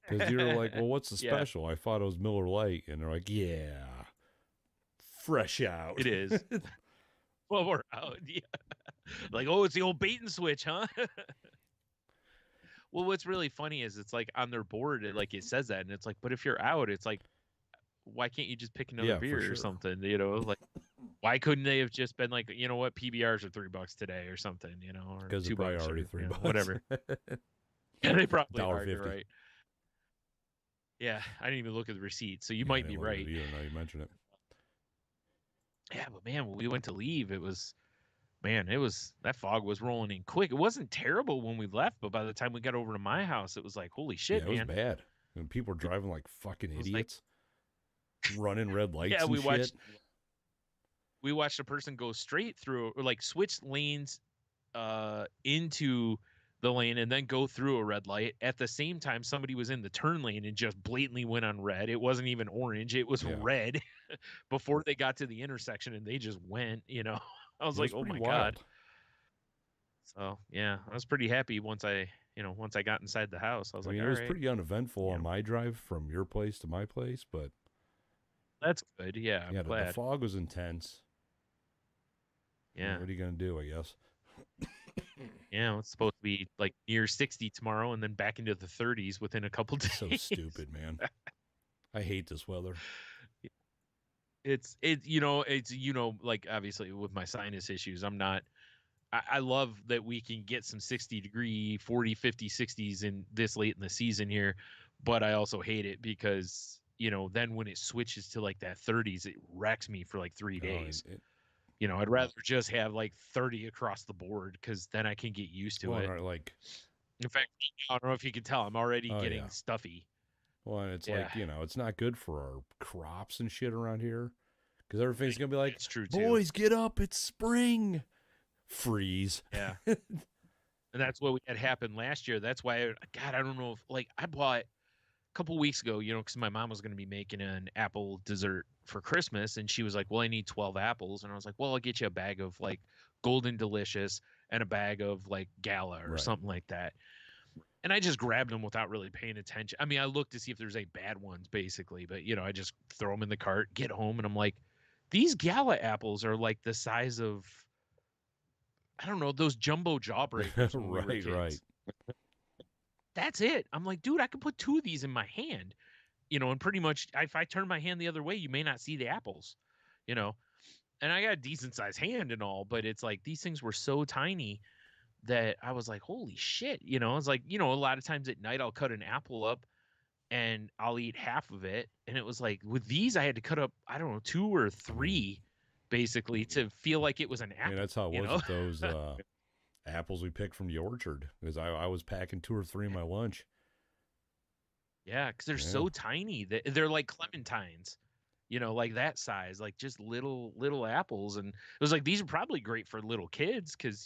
Because you're like, well, what's the special? I thought it was Miller Lite, and they're like, yeah, fresh out. It is. Well, we're out. Yeah. Like, oh, it's the old bait and switch, huh? Well, what's really funny is it's like on their board, it says that, and it's like, but if you're out, it's like, why can't you just pick another beer or something? Like, why couldn't they have just been like, you know what, PBRs are $3 today or something, or because they're probably already $3, whatever. Yeah, they probably are. $1.50. Right. Yeah, I didn't even look at the receipt, so you might be right. Either, now you mention it. Yeah, but man, when we went to leave, that fog was rolling in quick. It wasn't terrible when we left, but by the time we got over to my house, it was like, holy shit, man. It was bad. And people were driving like fucking idiots, running red lights. Yeah, we watched a person go straight through, or like switch lanes into the lane and then go through a red light. At the same time, somebody was in the turn lane and just blatantly went on red. It wasn't even orange. It was red before they got to the intersection, and they just went, I was like, oh my God. So yeah, I was pretty happy once I got inside the house. I was like, it was pretty uneventful on my drive from your place to my place, but that's good. Yeah, I'm glad. The fog was intense. Yeah. What are you gonna do, I guess? Yeah, it's supposed to be like near 60 tomorrow, and then back into the 30s within a couple days. So stupid, man. I hate this weather. It's like, obviously with my sinus issues, I love that we can get some 60-degree, 40, 50, 60s in this late in the season here, but I also hate it because, then when it switches to like that 30s, it wrecks me for like 3 days. I'd rather just have like 30 across the board, because then I can get used to it. Like, in fact, I don't know if you can tell, I'm already getting stuffy. Well, and it's like, it's not good for our crops and shit around here, because everything's going to be like, it's true, boys, get up, it's spring. Freeze. Yeah. And that's what we had happen last year. That's why, God, I don't know if, like, I bought a couple weeks ago, because my mom was going to be making an apple dessert for Christmas, and she was like, well, I need 12 apples. And I was like, well, I'll get you a bag of like Golden Delicious and a bag of like Gala or something like that. And I just grabbed them without really paying attention. I mean, I looked to see if there's any bad ones, basically, but I just throw them in the cart, get home, and I'm like, these Gala apples are like the size of, I don't know, those jumbo jawbreakers. Right. That's it. I'm like, dude, I could put 2 of these in my hand, and pretty much if I turn my hand the other way, you may not see the apples, and I got a decent sized hand and all, but it's like these things were so tiny that I was like, holy shit. It's like, a lot of times at night I'll cut an apple up and I'll eat half of it. And it was like with these, I had to cut up, I don't know, 2 or 3 basically, to feel like it was an I mean, apple, that's how it you was know? with those apples we picked from the orchard. Because I was packing 2 or 3 in my lunch. Yeah, because they're Yeah. so tiny. They're like clementines, like that size, like just little apples. And it was like these are probably great for little kids because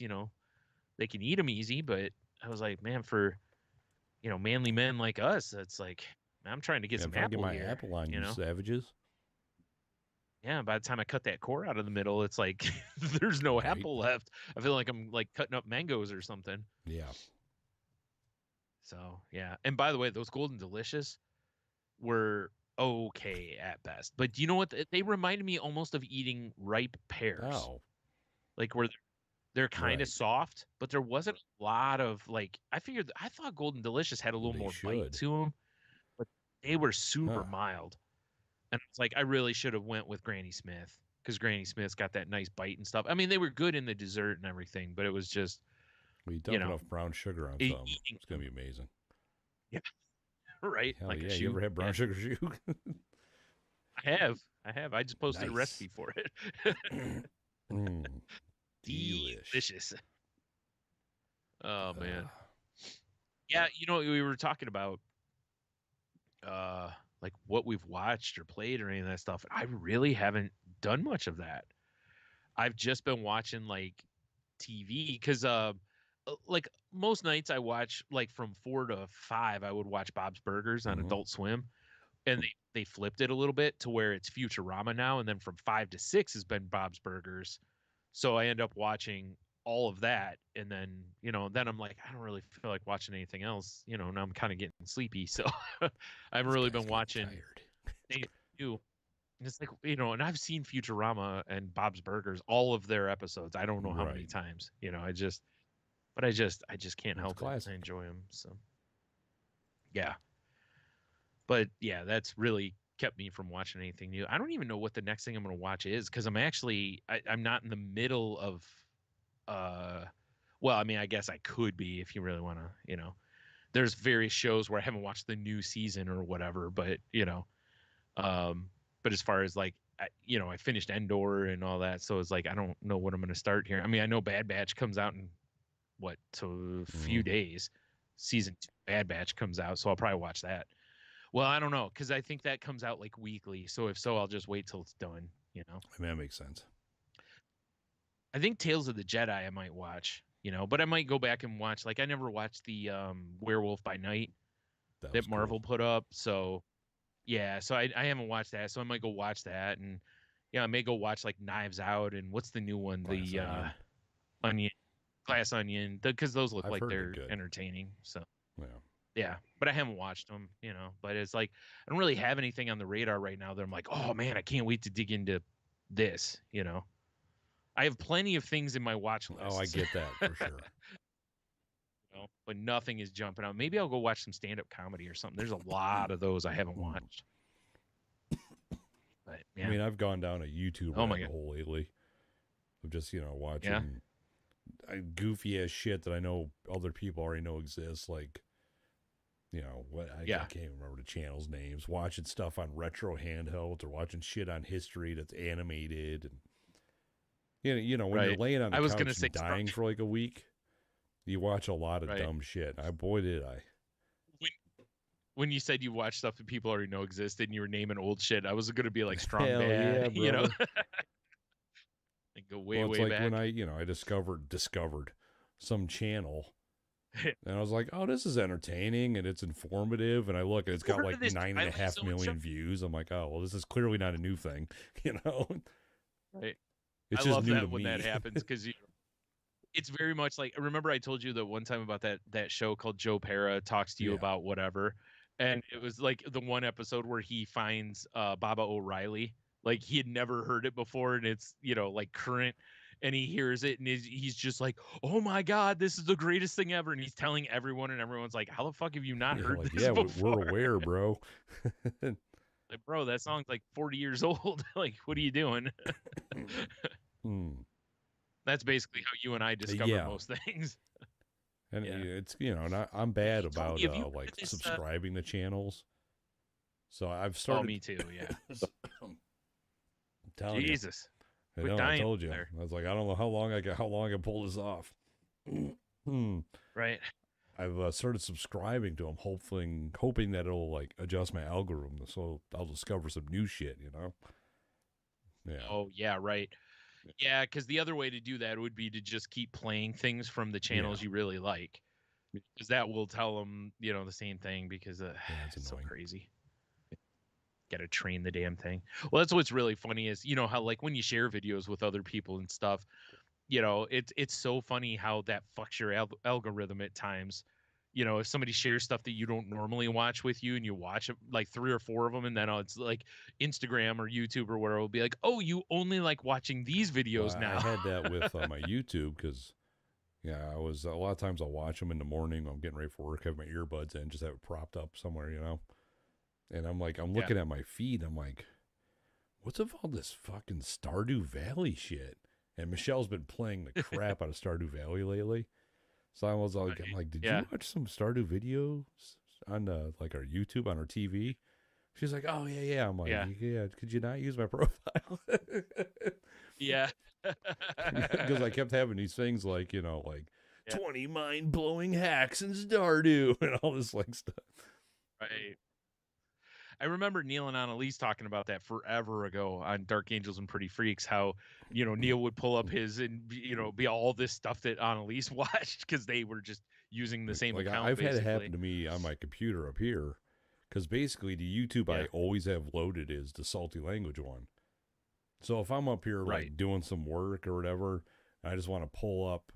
they can eat them easy. But I was like, man, for manly men like us, it's like I'm trying to get Yeah, I'm some trying to get apple my here. apple on, you savages. Yeah, by the time I cut that core out of the middle, it's like there's no Right? apple left. I feel like I'm like cutting up mangoes or something. Yeah. So yeah. And by the way, those Golden Delicious were okay at best. But you know what? They reminded me almost of eating ripe pears, Oh, like where they're kind of right. soft, but there wasn't a lot of like. I thought Golden Delicious had a little They more bite should. to them, but they were super Huh. mild. And it's like I really should have went with Granny Smith because Granny Smith's got that nice bite and stuff. I mean, they were good in the dessert and everything, but it was just We you dump know enough brown sugar on some. eating It's going to be amazing. yeah, right, Hell like a yeah. You shoe. ever had brown Yeah, sugar shoe? I have. I just posted a Nice. recipe for it. mm, delish. Delicious. Oh man. Uh, Yeah, we were talking about like what we've watched or played or any of that stuff. I really haven't done much of that. I've just been watching like TV because like most nights I watch like from 4 to 5, I would watch Bob's Burgers on mhm. Adult Swim. And they flipped it a little bit to where it's Futurama now, and then from 5 to 6 has been Bob's Burgers. So I end up watching all of that, and then I'm like, I don't really feel like watching anything else. Now I'm kind of getting sleepy, so I haven't This really guy's been getting watching tired. anything new. And it's like and I've seen Futurama and Bob's Burgers, all of their episodes. I don't know how many Right. times. I just can't Well, it's help it. I classic. enjoy them. So yeah. But yeah, that's really kept me from watching anything new. I don't even know what the next thing I'm going to watch is because I'm not in the middle of uh well, I mean, I guess I could be if you really want to, there's various shows where I haven't watched the new season or whatever, but um but as far as like I finished Endor and all that, so it's like I don't know what I'm going to start here. I mean, I know Bad Batch comes out in a few Mhm. days. Season 2 Bad Batch comes out, so I'll probably watch that. Well, I don't know because I think that comes out like weekly. So if so, I'll just wait till it's done. I mean, that makes sense. I think Tales of the Jedi I might watch. But I might go back and watch. Like I never watched the Werewolf by Night That was that cool. Marvel put up. So yeah, so I haven't watched that. So I might go watch that, and I may go watch like Knives Out and what's the new one, Glass the onion. Onion, Glass Onion, because those look I've like heard they're they're good. entertaining. So Yeah. yeah, but I haven't watched them, But it's like I don't really have anything on the radar right now that I'm like, oh man, I can't wait to dig into this. I have plenty of things in my watch Oh, I lists, get that for sure. but nothing is jumping out. Maybe I'll go watch some stand-up comedy or something. There's a lot of those I haven't Mm. watched. But I yeah, mean, I've gone down a YouTube oh my rabbit god, hole lately of just, yeah, watching goofy ass shit that I know other people already know exists. Like, what I yeah, can't even remember the channels' names. Watching stuff on retro handhelds or watching shit on history that's animated. And, when you're right. laying on the I was gonna couch say and dying for like a week, you watch a lot of right. dumb shit. Boy, did I. When, when you said you watch stuff that people already know existed and you were naming old shit, I was gonna be like Strong Hell Bad, yeah, brother. and go way Well, it's way like when back. I discovered some channel, and I was like, oh, this is entertaining and it's informative. And I look and it's got Heard of like this nine and a Twilight half Zone show? million views. I'm like, oh, well, this is clearly not a new thing. you know, Right. it's I just love new to that when that me. happens because it's very much like remember I told you that one time about that show called Joe Pera talks to you Yeah. about whatever, and it was like the one episode where he finds Baba O'Reilly, like he had never heard it before, and it's like current, and he hears it and he's just like, oh my god, this is the greatest thing ever, and he's telling everyone, and everyone's like, how the fuck have you not Yeah, heard like, this yeah, we're before? aware, bro. Like, bro, that song's like 40 years old. Like, what are you doing? Hmm. That's basically how you and I discover Yeah. most things. And Yeah. it's, and I'm Hey, bad Tony, about have you heard like of this? subscribing to channels. So I've Oh, started, me too. Yeah. I'm telling you, Jesus. I Quit know. I dying told you. there. I was like, I don't know how long I can pull this off. Right. I've started subscribing to them, hoping that it'll like adjust my algorithm so I'll discover some new shit. Yeah. Oh yeah, right. Yeah, because the other way to do that would be to just keep playing things from the Yeah. channels you really like, because that will tell them, the same thing. Because Yeah. It's it's so annoying. crazy. Got to train the damn thing. Well, that's what's really funny is how like when you share videos with other people and stuff, it's so funny how that fucks your algorithm at times. If somebody shares stuff that you don't normally watch with you and you watch like three or four of them, and then it's like Instagram or YouTube or whatever will be like, oh, you only like watching these Well, videos I now. had that with my YouTube because I was a lot of times I'll watch them in the morning. I'm getting ready for work, have my earbuds in, just have it propped up somewhere. And I'm Yeah. looking at my feed. I'm like, what's with all this fucking Stardew Valley shit? And Michelle's been playing the crap out of Stardew Valley lately. So Right. I'm like, did Yeah. you watch some Stardew videos on like our YouTube on our TV? She's like, oh yeah, yeah. I'm like, Yeah. yeah. Could you not use my profile? Yeah. Because I kept having these things like like Yeah. 20 mind blowing hacks in Stardew and all this like stuff. Right. I remember Neil and Annalise talking about that forever ago on Dark Angels and Pretty Freaks. How Neil would pull up his and be all this stuff that Annalise watched because they were just using the same account I've had it happen basically. to me on my computer up here because basically the YouTube Yeah. I always have loaded is the salty language one. So if I'm up here Right. like doing some work or whatever, I just want to pull up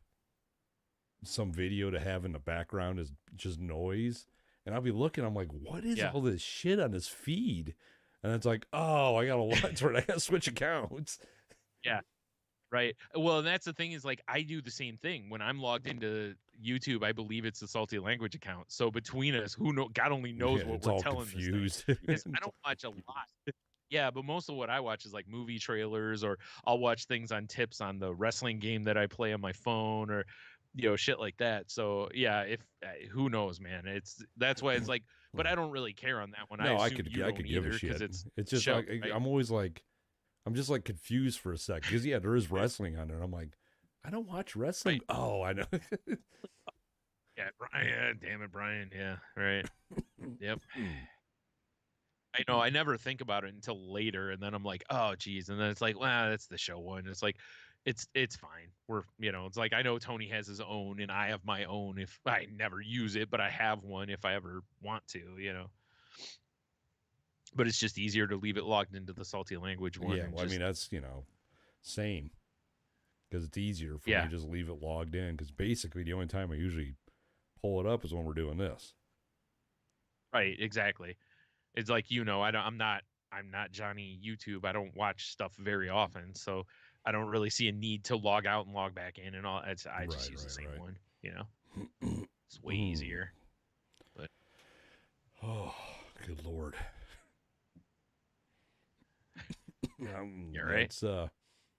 some video to have in the background as just noise. And I'll be looking, I'm like, what is Yeah. all this shit on this feed? And it's like, oh, I gotta watch it. I gotta switch accounts. Yeah. Right. Well, and that's the thing is like I do the same thing when I'm logged into YouTube. I believe it's the Salty Language account. So between us, God only Yeah, knows what it's we're all telling this thing confused. because I don't watch a lot. Yeah, but most of what I watch is like movie trailers, or I'll watch things on tips on the wrestling game that I play on my phone, or shit like that. So yeah, if who knows, man? That's why it's like, but I don't really care on that one. I No, assume you I don't could give a either because shit. it's It's the just show, right? I'm always like I'm just like confused for a sec because yeah, there is wrestling on it. I'm like, I don't watch wrestling. Right. Oh, I know. Yeah, Brian. Damn it, Brian. Yeah, right. Yep. I know. I never think about it until later, and then I'm like, oh, geez, and then it's like, well, that's the show one. It's like, it's fine. It's like I know Tony has his own, and I have my own. If I never use it, but I have one if I ever want to. But it's just easier to leave it logged into the salty language one Yeah, and well, I just mean that's same because it's easier for me yeah, to just leave it logged in because basically the only time I usually pull it up is when we're doing this. right, exactly. It's like I'm not Johnny YouTube. I don't watch stuff very often, so I don't really see a need to log out and log back in and all. I just Right, use the same right, one. right. It's way easier. But Oh, good lord. you're right. That's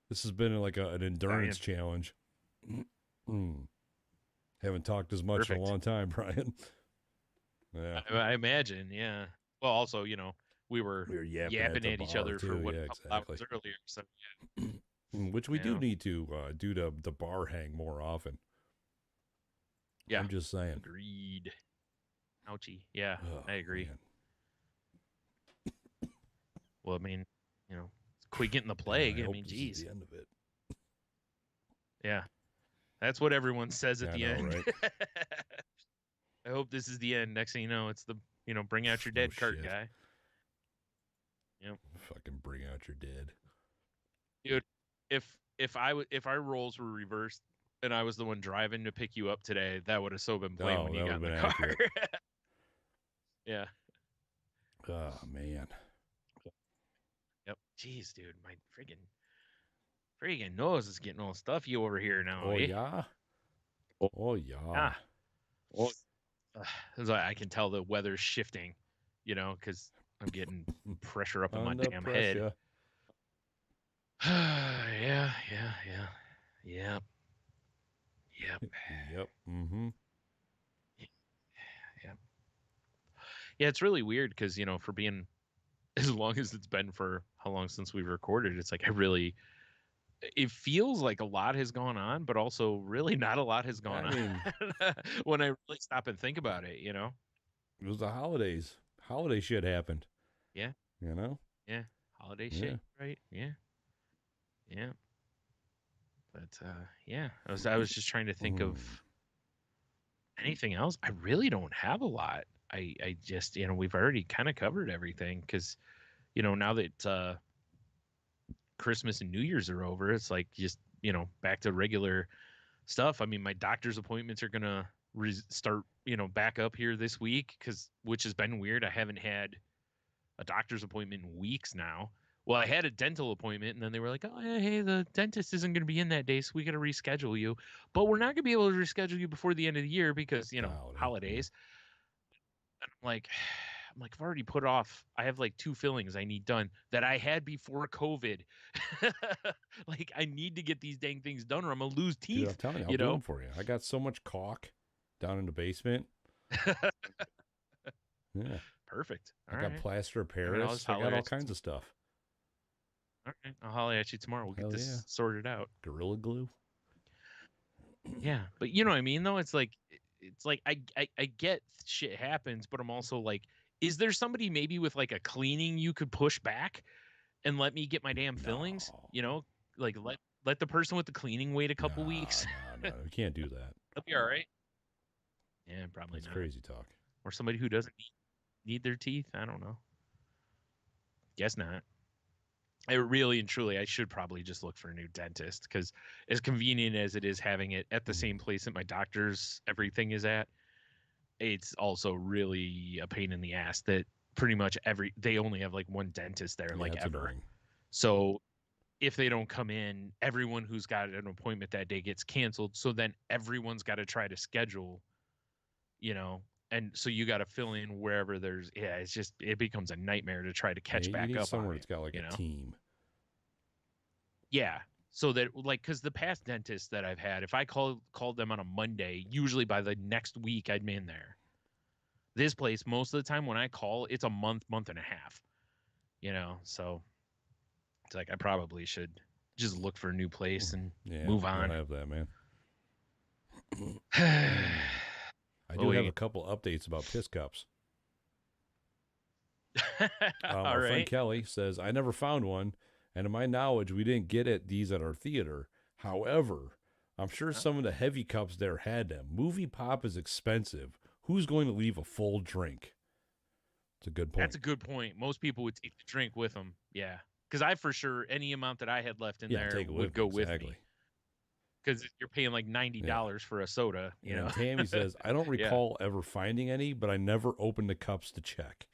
this has been like an endurance Brian, challenge. Haven't talked as much in a perfect. long time, Brian. Yeah. I imagine. Yeah. Well, also, we were We were yapping at yapping the at each bar other for too. what Yeah, a couple exactly. hours earlier. So Which we do yeah, need to do the bar hang more often. yeah. I'm just saying. Agreed. Ouchie. Yeah, Oh I agree. man. Well, I mean, quit getting the Yeah, I plague. I hope mean, this is geez. the end of it. Yeah. That's what everyone says at Yeah, I the know, end. right? I hope this is the end. Next thing you know, it's the bring out your No dead cart shit. guy. Yep. Fucking bring out your dead. Dude, if our roles were reversed and I was the one driving to pick you up today, that would have so been playing Oh, when you that would got have in the been car. accurate. Yeah. Oh man. Yep. Jeez, dude, my friggin' nose is getting all stuffy over here now, Oh eh? yeah. Oh, Oh yeah. ah. Oh, I can tell the weather's shifting, because I'm getting pressure up in my Under damn head. pressure. Yeah, yeah, yeah. Yep. Yep. Yep. Mm-hmm. Yep. Yeah, it's really weird because, for being as long as it's been for how long since we've recorded, it's like I really it feels like a lot has gone on, but also really not a lot has gone I on mean, when I really stop and think about it, you know? it was the holidays. Holiday shit happened, Yeah, you know? yeah. Holiday Yeah. shit, right? Yeah, yeah. But yeah, I was just trying to think of Mm. anything else. I really don't have a lot. I just, we've already kind of covered everything because, now that Christmas and New Year's are over, it's like just, back to regular stuff. I mean, my doctor's appointments are gonna start, back up here this week which has been weird. I haven't had a doctor's appointment in weeks now. Well, I had a dental appointment, and then they were like, "Oh, hey, the dentist isn't going to be in that day, so we got to reschedule you. But we're not going to be able to reschedule you before the end of the year because The holiday. Yeah. holidays." And I'm like, I've already put off. I have like 2 fillings I need done that I had before COVID. Like, I need to get these dang things done, or I'm gonna lose Dude, I'm teeth. telling you, I'll You do know. them for you. I got so much caulk down in the basement. Yeah. Perfect. I All got right. plaster of I mean, I'll just Paris. I got holler all at you. kinds of stuff. All right, I'll holler at you tomorrow. We'll get Hell yeah. this sorted out. Gorilla glue. Yeah, but you know what I mean, though. It's like I get shit happens, but I'm also like, is there somebody maybe with like a cleaning you could push back and let me get my damn fillings? No. Like let the person with the cleaning wait a couple Nah, weeks. nah, nah. We can't do that. That'll be all right. Yeah, probably That's not. crazy talk. Or somebody who doesn't need their teeth. I don't know. Guess not. I really and truly, I should probably just look for a new dentist because as convenient as it is having it at the same place that my doctor's everything is at, it's also really a pain in the ass that pretty much they only have like one dentist there, Yeah, like, it's ever. annoying. So if they don't come in, everyone who's got an appointment that day gets canceled. So then everyone's got to try to schedule, you know, and so you got to fill in wherever it becomes a nightmare to try to Yeah, catch you back need up on somewhere it, that's got like you a know? team. Yeah. So that, like, because the past dentists that I've had, if I called them on a Monday, usually by the next week I'd been there. This place, most of the time when I call, it's a month and a half, So it's like I probably should just look for a new place and Yeah, move you gotta on. have that, man. I do Oh, have a couple updates about piss cups. all Our friend right. Kelly says, I never found one, and to my knowledge, we didn't get these at our theater. However, I'm sure some of the heavy cups there had them. Movie pop is expensive. Who's going to leave a full drink? It's a good That's point. a good point. Most people would take the drink with them. Yeah. Because I, for sure, any amount that I had left in Yeah, there take it would with me. go with me. Exactly. Because you're paying like Yeah. $90 for a soda, And then Tammy says, I don't Yeah. recall ever finding any, but I never opened the cups to check.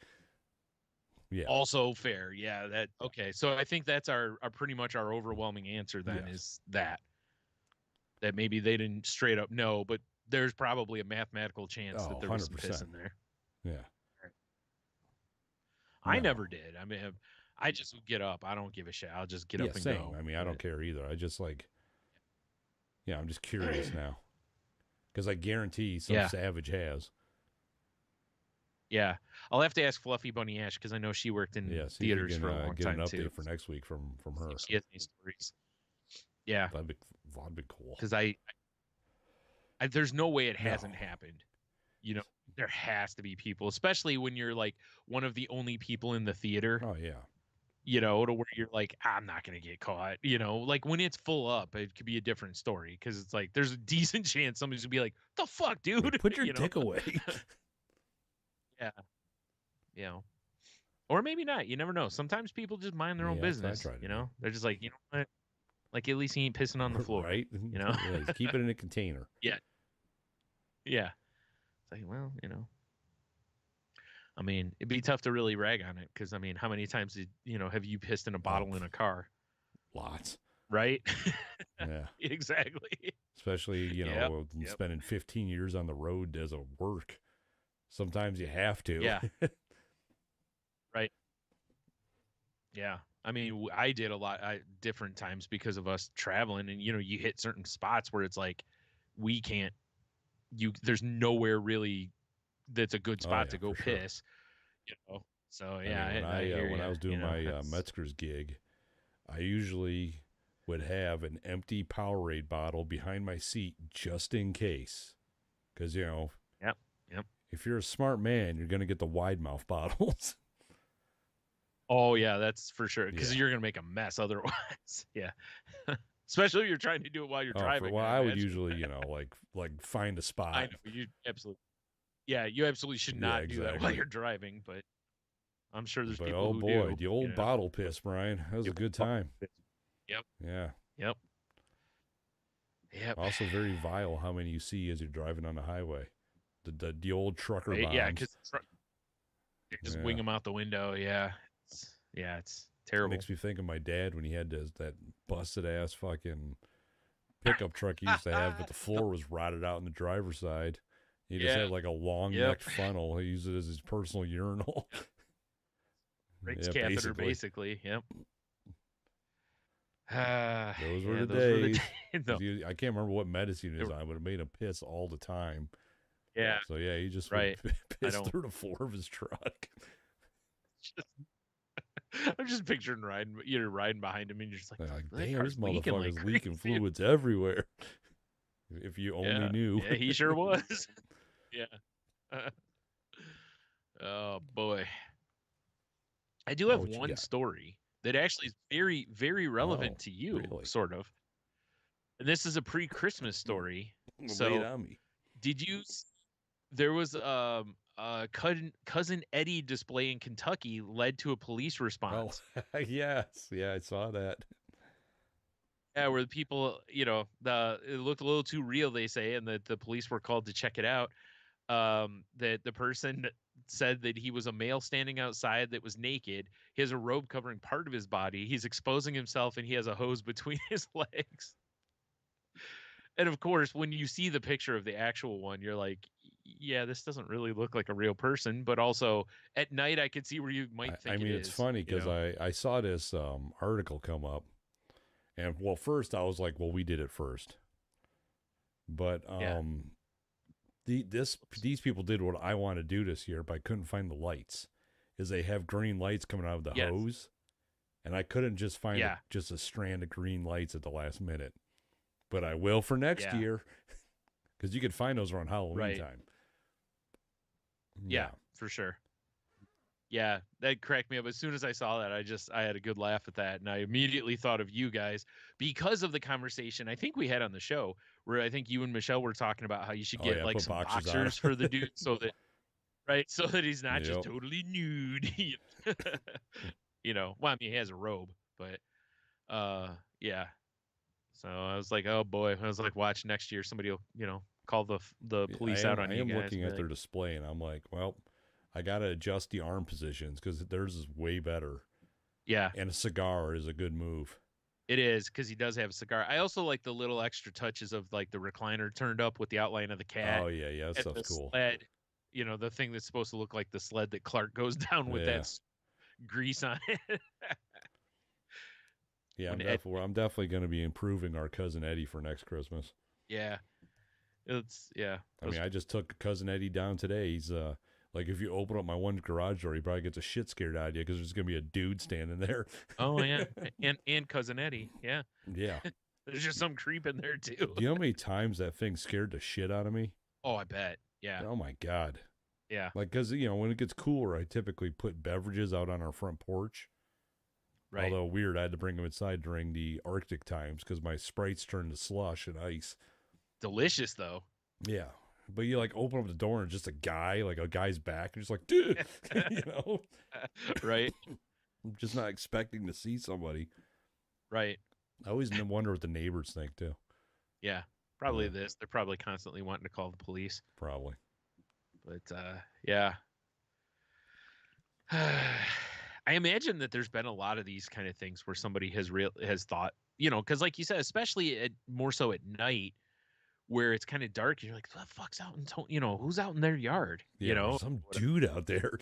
Yeah. Also fair. Yeah. Okay. So I think that's our pretty much our overwhelming answer then Yes. is that maybe they didn't straight up know, but there's probably a mathematical chance Oh, that there was some piss 100%. in there. Yeah. I No. never did. I mean, I just would get up. I don't give a shit. I'll just get Yeah, up and same. go. I mean, I But don't care either. I just yeah, I'm just curious now. Because I guarantee some yeah, savage has. yeah. I'll have to ask Fluffy Bunny Ash because I know she worked in Yeah, see if you theaters can for a long get an time too. update for next week from See if her. she has any stories. Yeah, That'd be that'd be cool. because there's no way it No. hasn't happened. There has to be people, especially when you're like one of the only people in the theater. Oh yeah. To where you're like, I'm not gonna get caught. Like when it's full up, it could be a different story because it's like there's a decent chance somebody's gonna be like, "The fuck, dude," Put your dick away. Yeah, or maybe not. You never know. Sometimes people just mind their own Yeah, that's what I business. try to do. They're just like, you know what? Like at least he ain't pissing on the floor. Right? Yeah, just keep it in a container. Yeah, yeah. It's like, well, I mean, it'd be tough to really rag on it because I mean, how many times have you pissed in a Oh, bottle in a car? lots. Right? Yeah. Exactly. Especially, Yep. Yep. spending 15 years on the road as a work. Sometimes you have to. Yeah. Right. Yeah. I mean, I did a lot different times because of us traveling, and you hit certain spots where it's like we can't. There's nowhere really that's a good Oh spot yeah, to go for sure. piss. So I yeah, mean, I hear when you. I was doing my That's Metzger's gig, I usually would have an empty Powerade bottle behind my seat just in case. Because, Yep. Yep. if you're a smart man, you're going to get the wide mouth bottles. Oh yeah, that's for sure. Because Yeah. you're gonna make a mess otherwise. Yeah. Especially if you're trying to do it while you're Oh, for driving. well, I I would imagine. usually, like find a I spot. know you absolutely. Yeah, you absolutely should Yeah, not do that while exactly. you're driving. But I'm sure there's But people oh who boy, do. the old bottle piss, Brian. That was a good time. Yep. Yeah. Yep. Yep. Also very vile how many you see as you're driving on the highway. The old trucker Right? Yeah, bombs. because just wing Yeah. them out the window. It's It terrible. makes me think of my dad when he had that busted ass fucking pickup truck he used to have, but the floor was rotted out in the driver's side. He just Yeah. had like a long Yep. necked funnel. He used it as his personal urinal. Rick's Yeah, catheter, basically. basically. Yep. Those were Yeah, the those were the days. days. No. I can't remember what medicine he was on, but it made him piss all the time. Yeah. So yeah, he just would Right. I piss don't. through the floor of his truck. I'm just picturing you're riding behind him, and you're just like, They're "Fuck, like, that damn, this car's leaking like motherfucker's leaking crazy." fluids everywhere. If you only Yeah. knew. Yeah, he sure was. Yeah. Oh boy. I do Oh, have what you one got? story that actually is very, very Oh, relevant to you, really? sort of. And this is a pre-Christmas story. Lay it So, on me. did there was cousin Eddie display in Kentucky led to a police Oh, response. yes. Yeah, I saw that. Yeah, where the people, it looked a little too real, they say, and that the police were called to check it out. That the person said that he was a male standing outside that was naked. He has a robe covering part of his body. He's exposing himself, and he has a hose between his legs. And of course, when you see the picture of the actual one, you're like, yeah, this doesn't really look like a real person. But also at night, I could see where you might I think it mean, it's is. funny because I saw this article come up. And, well, first I was like, well, we did it first. But Yeah. these people did what I want to do this year, but I couldn't find the lights. Is they have green lights coming out of the Yes. hose, and I couldn't just find Yeah. just a strand of green lights at the last minute. But I will for next Yeah. year, because you could find those around Halloween Right. time. Yeah, for sure. Yeah, that cracked me up. As soon as I saw that, I had a good laugh at that, and I immediately thought of you guys because of the conversation I think we had on the show, where I think you and Michelle were talking about how you should Oh get yeah, like put some boxers on. boxers for the dude, so that right, so that he's not just Yep. totally nude. Well, I mean, he has a robe, but yeah. So I was like, oh boy, I was like, watch next year somebody will call the police out on I you am guys. looking Be at like, their display, and I'm like, well, I gotta adjust the arm positions because theirs is way better. yeah, And a cigar is a good move. it is because he does have a cigar. I also like the little extra touches of like the recliner turned up with the outline of the cat Oh yeah, that and stuff's the cool. sled. The thing that's supposed to look like the sled that Clark goes down with Yeah. grease on it. Yeah, When I'm definitely going to be improving our cousin Eddie for next Christmas. yeah, yeah. I mean, I just took cousin Eddie down today. He's like, if you open up my one garage door, he probably gets a shit scared out of you because there's going to be a dude standing there. Oh yeah, and cousin Eddie. Yeah, Yeah. there's just some creep in there too. Do you know how many times that thing scared the shit out of me? Oh, I bet. Yeah, Oh my god. yeah. Like, because when it gets cooler, I typically put beverages out on our front porch. Right. Although weird, I had to bring them inside during the Arctic times because my Sprites turned to slush and ice. Delicious though. Yeah. But you like open up the door and just a guy's back, and just like, dude, Right. I'm just not expecting to see somebody. Right. I always wonder what the neighbors think too. Yeah. Probably Yeah. They're probably constantly wanting to call the police. Probably. But yeah. I imagine that there's been a lot of these kind of things where somebody has thought, because like you said, especially more so at night where it's kind of dark, and you're like, what the fuck's out who's out in their yard? Yeah, there's some dude out there.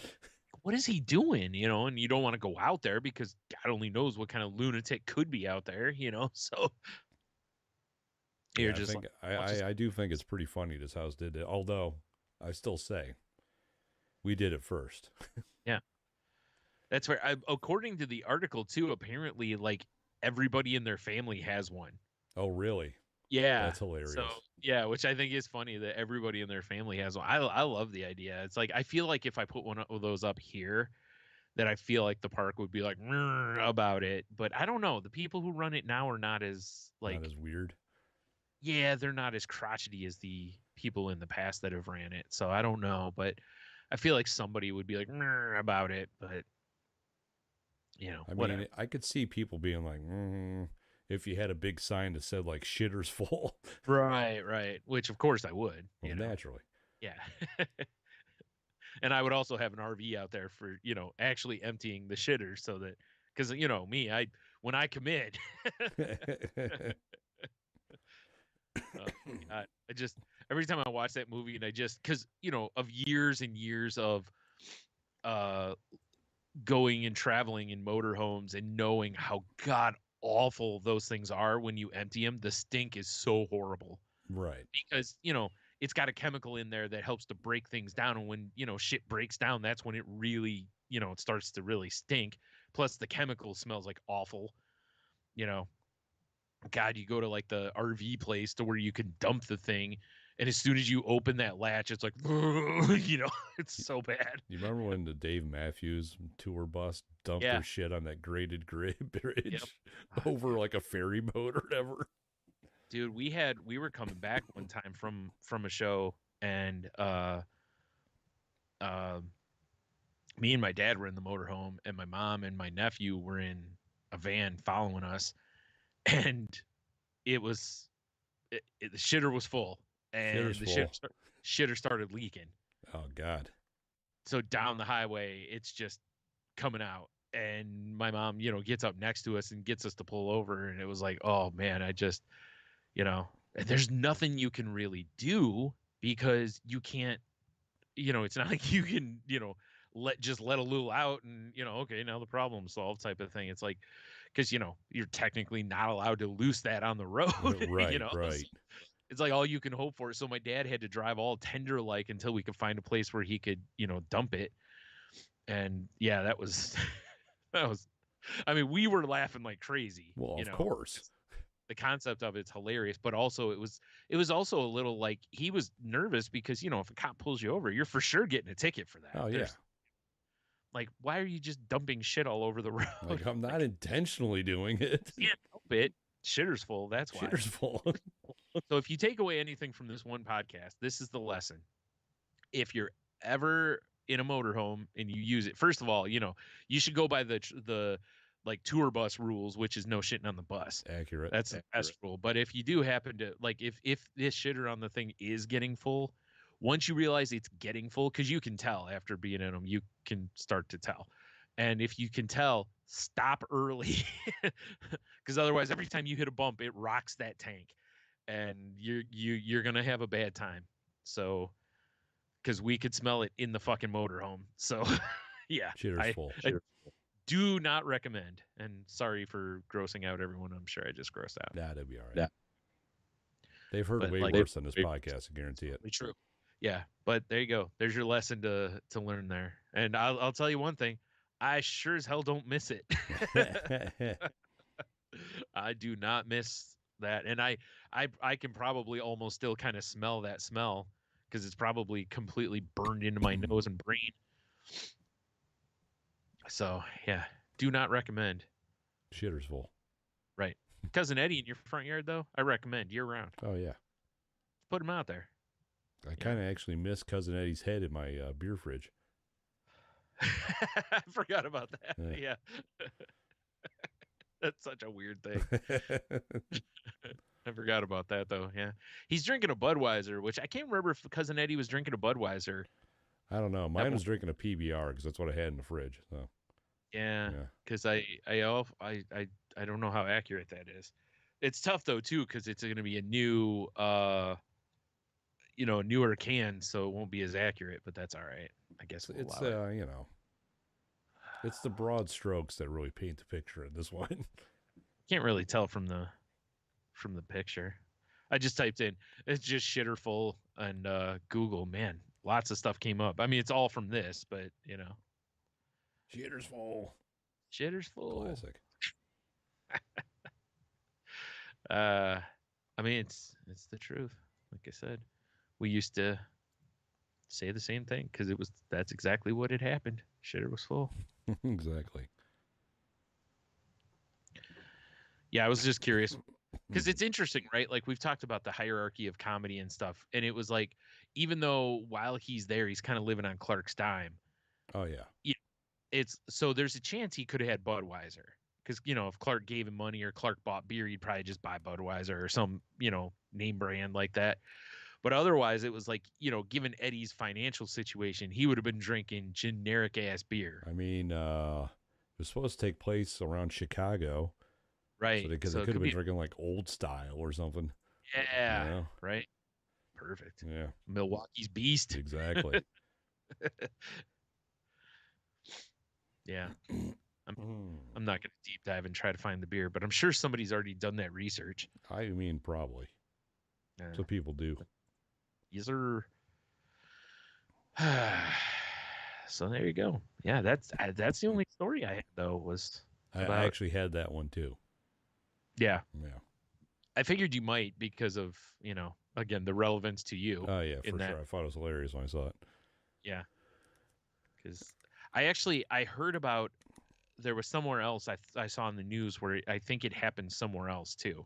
What is he doing? And you don't want to go out there because God only knows what kind of lunatic could be out there, so you're just I do think it's pretty funny this house did it. Although I still say we did it first. Yeah. That's where, according to the article too, apparently, like everybody in their family has one. Oh, really? Yeah. That's So hilarious. yeah, which I think is funny that everybody in their family has one. I love the idea. It's like I feel like if I put one of those up here, that I feel like the park would be like "Rrr," about it. But I don't know. The people who run it now are not as Not like as weird. yeah, they're not as crotchety as the people in the past that have ran it. So I don't know, but I feel like somebody would be like "Rrr," about it. But I whatever. mean, I could see people being like, if you had a big sign that said like "shitters full." Right, right. Which of course I would. Well, naturally. Yeah. And I would also have an RV out there for, actually emptying the shitter so that because me, I when I commit, oh God, I just every time I watch that movie and I just because of years and years of uh going and traveling in motorhomes and knowing how god awful those things are when you empty them, the stink is so horrible Right. because it's got a chemical in there that helps to break things down, and when shit breaks down, that's when it really it starts to really stink. Plus the chemical smells like awful. you know God, you go to like the RV place to where you can dump the thing, and as soon as you open that latch, it's like it's so bad. You remember when the Dave Matthews tour bus dumped Yeah. their shit on that graded Yep. bridge Ah, over like a ferry boat or whatever? dude, we were coming back one time from a show, and uh me and my dad were in the motorhome, and my mom and my nephew were in a van following us, and it was the shitter was full, Shitter's and the full. shitter started leaking. Oh God. So down the highway, it's just coming out, and my mom, gets up next to us and gets us to pull over, and it was like, oh man, I just, and there's nothing you can really do because you can't, it's not like you can, let a little out and okay, now the problem's solved type of thing. It's like because you're technically not allowed to loose that on the road. Right, right. It's like all you can hope for. So my dad had to drive all tender like until we could find a place where he could dump it. And yeah, that was that was I mean, we were laughing like crazy. Well, of course. The concept of it's hilarious, but also it was also a little like he was nervous because if a cop pulls you over, you're for sure getting a ticket for that. Oh yeah. There's like, why are you just dumping shit all over the road? Like I'm not Like, intentionally doing it. can't help it. Shitter's full. That's why. Shitter's full. So if you take away anything from this one podcast, this is the lesson. If you're ever in a motorhome and you use it, first of all, you should go by the like tour bus rules, which is no shitting on the bus. Accurate. That's the best rule. But if you do happen to like, if this shitter on the thing is getting full, once you realize it's getting full, because you can tell after being in them, you can start to tell. And if you can tell, stop early, because otherwise, every time you hit a bump, it rocks that tank, and you're gonna have a bad time. So, because we could smell it in the fucking motorhome. So, yeah, Shitter's full. I do not recommend. And sorry for grossing out everyone. I'm sure I just grossed out. That'd be all right. Yeah. They've heard But way like, worse on this podcast, I guarantee it. true. Yeah, but there you go. There's your lesson to learn there. And I'll tell you one thing. I sure as hell don't miss it. I do not miss that, and I can probably almost still kind of smell that smell because it's probably completely burned into my nose and brain. So yeah, do not recommend. Shitter's full. Right, Cousin Eddie in your front yard though, I recommend year round. Oh yeah. Put him out there. I kind of actually miss Cousin Eddie's head in my beer fridge. I forgot about that. Yeah. Yeah. That's such a weird thing. I forgot about that though. Yeah, he's drinking a Budweiser, which I can't remember if Cousin Eddie was drinking a Budweiser. I don't know. Mine was drinking a PBR because that's what I had in the fridge. So yeah, because I don't know how accurate that is. It's tough though too because it's going to be a new newer can, so it won't be as accurate. But that's all right. I guess we'll allow it. It's the broad strokes that really paint the picture in this one. Can't really tell from the picture. I just typed in it's just shitter full and Google, man, lots of stuff came up. I mean, it's all from this, but Shitter's full. shitter's full. Classic. I mean, it's the truth. Like I said, we used to say the same thing because that's exactly what had happened. Shitter was full. Exactly. Yeah, I was just curious because it's interesting, right? Like we've talked about the hierarchy of comedy and stuff, and it was like even though while he's there, he's kind of living on Clark's dime. Oh yeah. Yeah, it's so there's a chance he could have had Budweiser because if Clark gave him money or Clark bought beer, he'd probably just buy Budweiser or some name brand like that. But otherwise, it was like given Eddie's financial situation, he would have been drinking generic ass beer, I mean, it was supposed to take place around Chicago, so right? because they So it could have could been be drinking like old style or something. You yeah, know? right. Perfect. Yeah. Milwaukee's beast. Exactly. Yeah. I'm not going to deep dive and try to find the beer, but I'm sure somebody's already done that research. I mean, probably. That's what people do. Yes, sir. So there you go. Yeah, that's the only story I had though was I about actually had that one too. yeah. Yeah. I figured you might because of again the relevance to you Oh yeah, in for that sure. I thought it was hilarious when I saw it. yeah because I heard about there was somewhere else I saw in the news where I think it happened somewhere else too.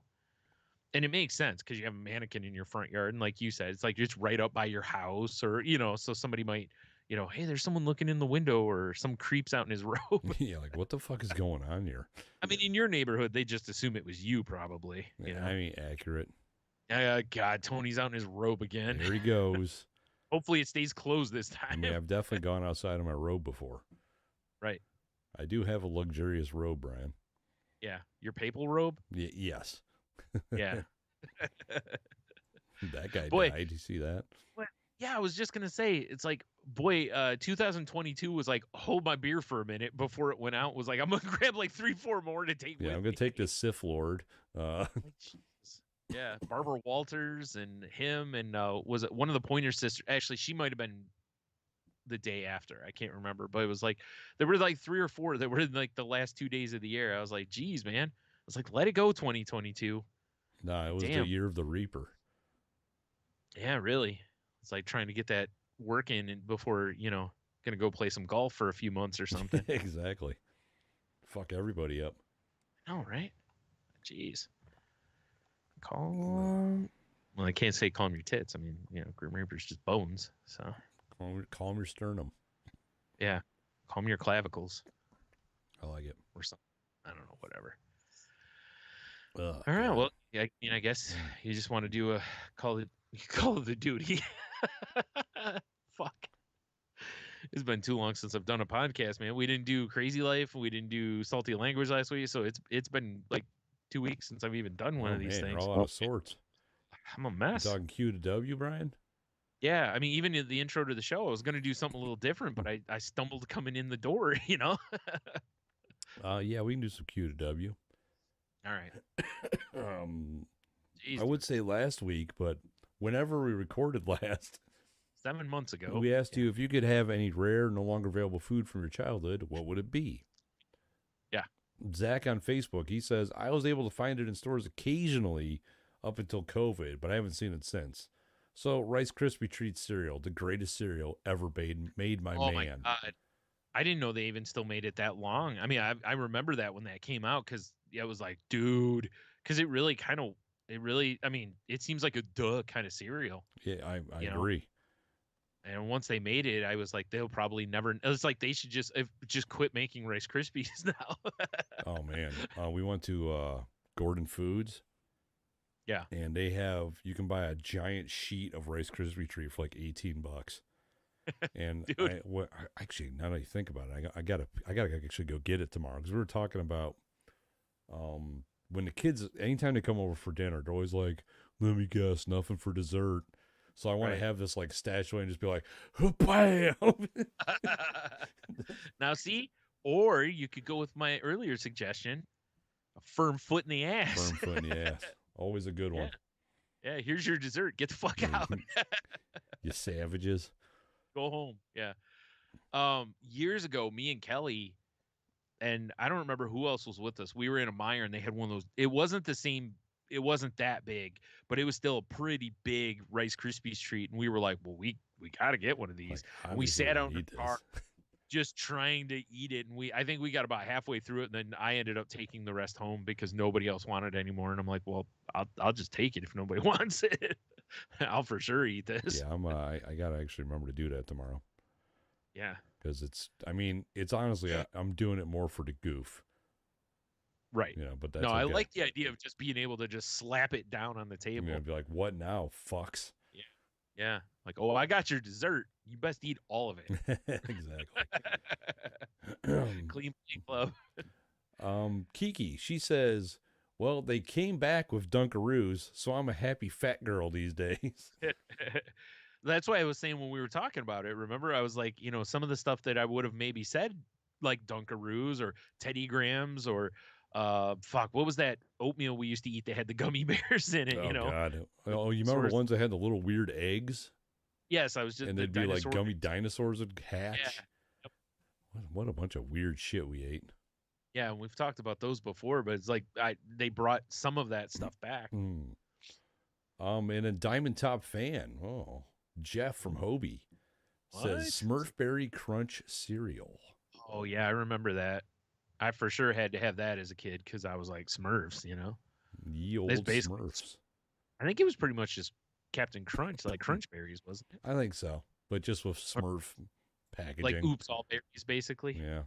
And it makes sense because you have a mannequin in your front yard, and like you said, it's like it's right up by your house, or so somebody might, hey, there's someone looking in the window, or some creeps out in his robe. Yeah, like what the fuck is going on here? I mean, in your neighborhood, they just assume it was you, probably. Yeah, I mean, accurate. God, Tony's out in his robe again. There he goes. Hopefully, it stays closed this I time. mean, I've definitely gone outside of my robe before. Right? I do have a luxurious robe, Brian. Yeah, your papal robe. Yes. Yeah. That guy Boy, died. You see that? what? Yeah, I was just gonna say, it's like, boy, 2022 was like, hold my beer for a minute before it went out. Was like, I'm gonna grab like 3, 4 more to take Yeah, with I'm gonna me. take this Sith Lord. Like, Jesus. Yeah, Barbara Walters and him and was it one of the Pointer sisters? Actually, she might have been the day after. I can't remember, but it was like there were like 3 or 4 that were in like the last 2 days of the year. I was like, geez, man. I was like, let it go, 2022. Nah, it Like, was the damn. year of the Reaper. Yeah, really. It's like trying to get that work in and before, gonna go play some golf for a few months or something. Exactly. Fuck everybody up. Oh, right. Jeez. Calm. Well, I can't say calm your tits. I mean, Grim Reaper's just bones. So Calm your sternum. yeah, calm your clavicles I like it. or something. I don't know, whatever. Ugh, All right. God. Well, yeah, I guess you just want to do a call it call of the duty. Fuck. It's been too long since I've done a podcast, man. We didn't do Crazy Life. We didn't do Salty Language last week, so it's been like 2 weeks since I've even done one Oh of these man, you're things. all out of sorts. I'm a You mess. talking Q to W, Brian? Yeah, I mean, even in the intro to the show, I was going to do something a little different, but I stumbled coming in the door. Yeah, we can do some Q to W. All right. I Jeez, would say last week, but whenever we recorded last, 7 months ago. we asked you if you could have any rare, no longer available food from your childhood, what would it be? Yeah. Zach on Facebook, he says, I was able to find it in stores occasionally up until COVID, but I haven't seen it since. So Rice Krispie Treat cereal, the greatest cereal ever made my Oh man. my God. I didn't know they even still made it that long. I mean, I remember that when that came out because it was like, dude, because I mean, it seems like a duh kind of cereal, Yeah, I you know? agree. And once they made it, I was like, they'll probably never. It's like they should just quit making Rice Krispies now. Oh man, we went to Gordon Foods. Yeah, And you can buy a giant sheet of Rice Krispie Treat for like $18. And dude. actually, now that you think about it, I gotta actually go get it tomorrow because we were talking about when the kids, anytime they come over for dinner, they're always like, "Let me guess, nothing for dessert." So I want Right. to have this like stashed away and just be like, "Bam!" Now, see, or you could go with my earlier suggestion: a firm foot in the ass. Firm foot in the ass, always a good Yeah, one. yeah. Here's your dessert. Get the fuck out. You savages. Go home. Yeah. Years ago, me and Kelly, and I don't remember who else was with us. We were in a Meyer, and they had one of those. It wasn't the same it wasn't that big, but it was still a pretty big Rice Krispies treat. And we were like, well, we got to get one of these. Like, And we obviously, sat we out in the need car this. just trying to eat it. And I think we got about halfway through it. And then I ended up taking the rest home because nobody else wanted it anymore. And I'm like, well, I'll just take it if nobody wants it. I'll for sure eat this. Yeah, I gotta actually remember to do that tomorrow Yeah. because it's honestly, I'm doing it more for the goof, Right. but No, that's I okay. like the idea of just being able to just slap it down on the table. Be like, what now, fucks? Yeah. Yeah. Like, oh, I got your dessert. You best eat all of it. Exactly. Clean plate club. Kiki, she says, well, they came back with Dunkaroos, so I'm a happy fat girl these days. That's why I was saying when we were talking about it, remember I was like, some of the stuff that I would have maybe said like Dunkaroos or Teddy Grahams or what was that oatmeal we used to eat that had the gummy bears in it, Oh God! Oh, you remember sort the of. ones that had the little weird eggs, Yes, I was just and the they'd be like dinosaur. gummy dinosaurs would Yeah. hatch. Yep. What a bunch of weird shit we ate. Yeah, and we've talked about those before, but it's like they brought some of that stuff back. And a Diamond Top fan. Oh, Jeff from Hobie says What? Smurfberry Crunch cereal. Oh yeah, I remember that. I for sure had to have that as a kid because I was like Smurfs, Ye That's old basically. Smurfs. I think it was pretty much just Captain Crunch, like Crunch Berries, wasn't it? I think so, but just with Or Smurf like packaging. Oops All Berries, basically. Yeah.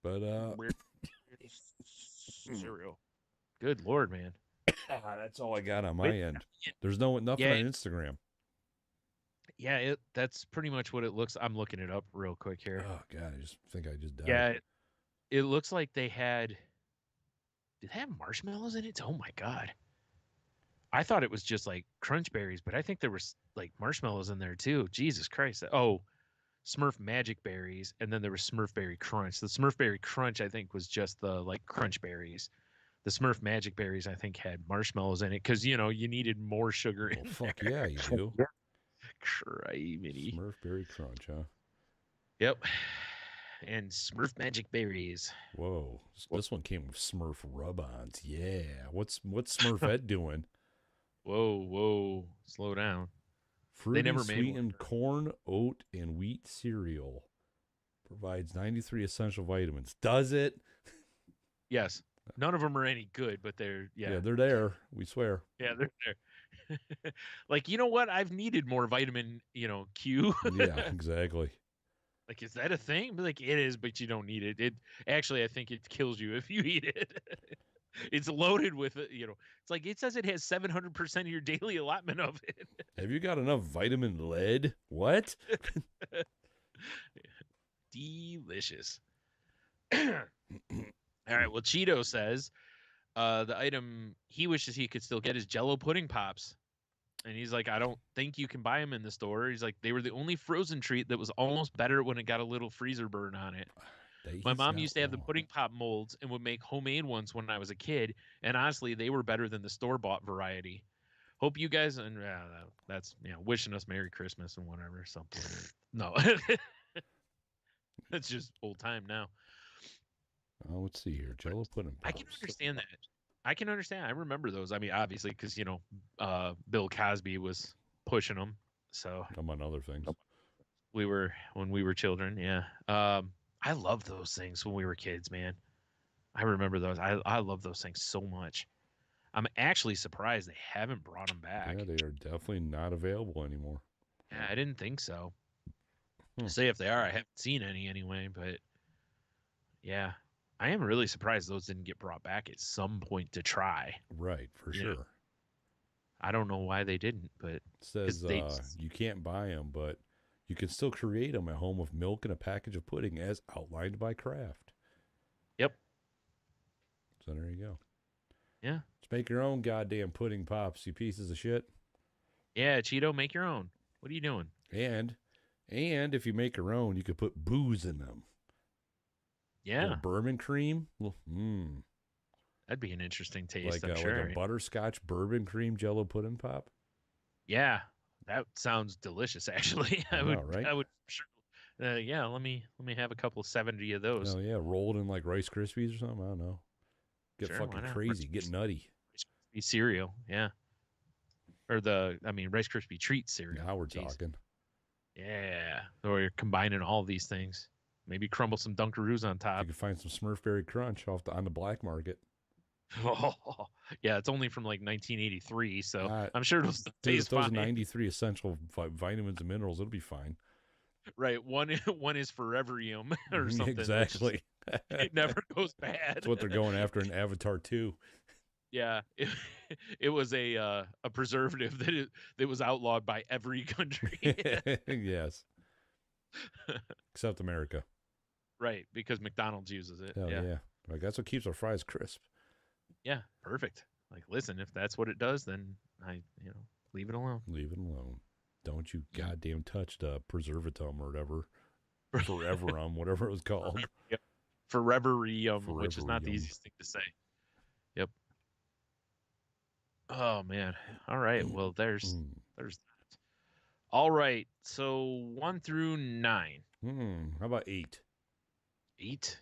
But Weird cereal. Good lord, man. that's all I got on my Wait, end. There's nothing yeah, on Instagram. yeah. That's pretty much what it looks. I'm looking it up real quick here. Oh God, I just think I just died. Yeah, it looks like they had. Did they have marshmallows in it? Oh my god. I thought it was just like Crunch Berries, but I think there was like marshmallows in there too. Jesus Christ. Oh, Smurf Magic Berries, and then there was Smurf Berry Crunch. The Smurf Berry Crunch, I think, was just the like Crunch Berries. The Smurf Magic Berries, I think, had marshmallows in it because you needed more sugar Well, in fuck there. yeah, you do. Criminy. Smurf Berry Crunch, huh? Yep. And Smurf Magic Berries. Whoa, this one came with Smurf rub-ons. Yeah, what's Smurfette doing? Whoa. Slow down. They Fruity never made one. sweetened corn, oat, and wheat cereal. Provides 93 essential vitamins. Does it? Yes. None of them are any good, but they're Yeah, they're there. We swear. Yeah, they're there. Like, you know what? I've needed more vitamin, Q. Yeah, exactly. Like, is that a thing? Like, it is, but you don't need it. It actually, I think it kills you if you eat it. It's loaded with, it's like it says it has 700% of your daily allotment of it. Have you got enough vitamin lead? What? Delicious. All right. Well, Cheeto says the item he wishes he could still get is Jello pudding pops. And he's like, I don't think you can buy them in the store. He's like, they were the only frozen treat that was almost better when it got a little freezer burn on it. My mom used to have the pudding pop molds and would make homemade ones when I was a kid. And honestly, they were better than the store bought variety. Hope you guys, and that's, wishing us Merry Christmas and whatever. So, no, that's just old time now. Oh, let's see here. Jello pudding pops. I can understand that. I can understand. I remember those. I mean, obviously, because Bill Cosby was pushing them. So among other things, when we were children. Yeah. I love those things when we were kids, man. I remember those. I love those things so much. I'm actually surprised they haven't brought them back. Yeah, they are definitely not available anymore. Yeah, I didn't think so. Say if they are, I haven't seen any anyway. But yeah, I am really surprised those didn't get brought back at some point to try. Right, for sure. I don't know why they didn't, but it says you can't buy them, but you can still create them at home with milk and a package of pudding as outlined by Kraft. Yep. So there you go. Yeah. Just make your own goddamn pudding pops, you pieces of shit. Yeah, Cheeto, make your own. What are you doing? And if you make your own, you could put booze in them. Yeah. Bourbon cream. That'd be an interesting taste, I'm sure. Like a butterscotch bourbon cream Jello pudding pop. Yeah, that sounds delicious. Actually, I would. Sure. Let me have a couple 70 of those. Oh yeah, rolled in like Rice Krispies or something. I don't know. Get Sure, why fucking not? crazy. Get nutty. Rice Krispie cereal, yeah. Or Rice Krispie treat cereal. Now we're Jeez. talking. Yeah. Or you're combining all these things. Maybe crumble some Dunkaroos on If you top. can find some Smurfberry Crunch on the black market. Oh, yeah, it's only from like 1983, so Uh, I'm sure it'll still dude, if taste those are fine. 93 essential vitamins and minerals, it'll be fine. Right. One is foreverium or something, which is Exactly. it never goes That's bad. what they're going after in Avatar 2. Yeah, it was a preservative that was outlawed by every country. Yes. Except America. Right, because McDonald's uses it. Hell Yeah. yeah. Like, that's what keeps our fries crisp. Yeah, perfect. Like, listen, if that's what it does, then leave it alone. Leave it alone. Don't you Yeah. goddamn touch the preservatum or whatever. Foreverum, whatever it was called. Yep. Foreverium, which is not the Foreverium. easiest thing to say. Yep. Oh man. All right. Well, there's that. All right. So 1 through 9. How about 8? 8.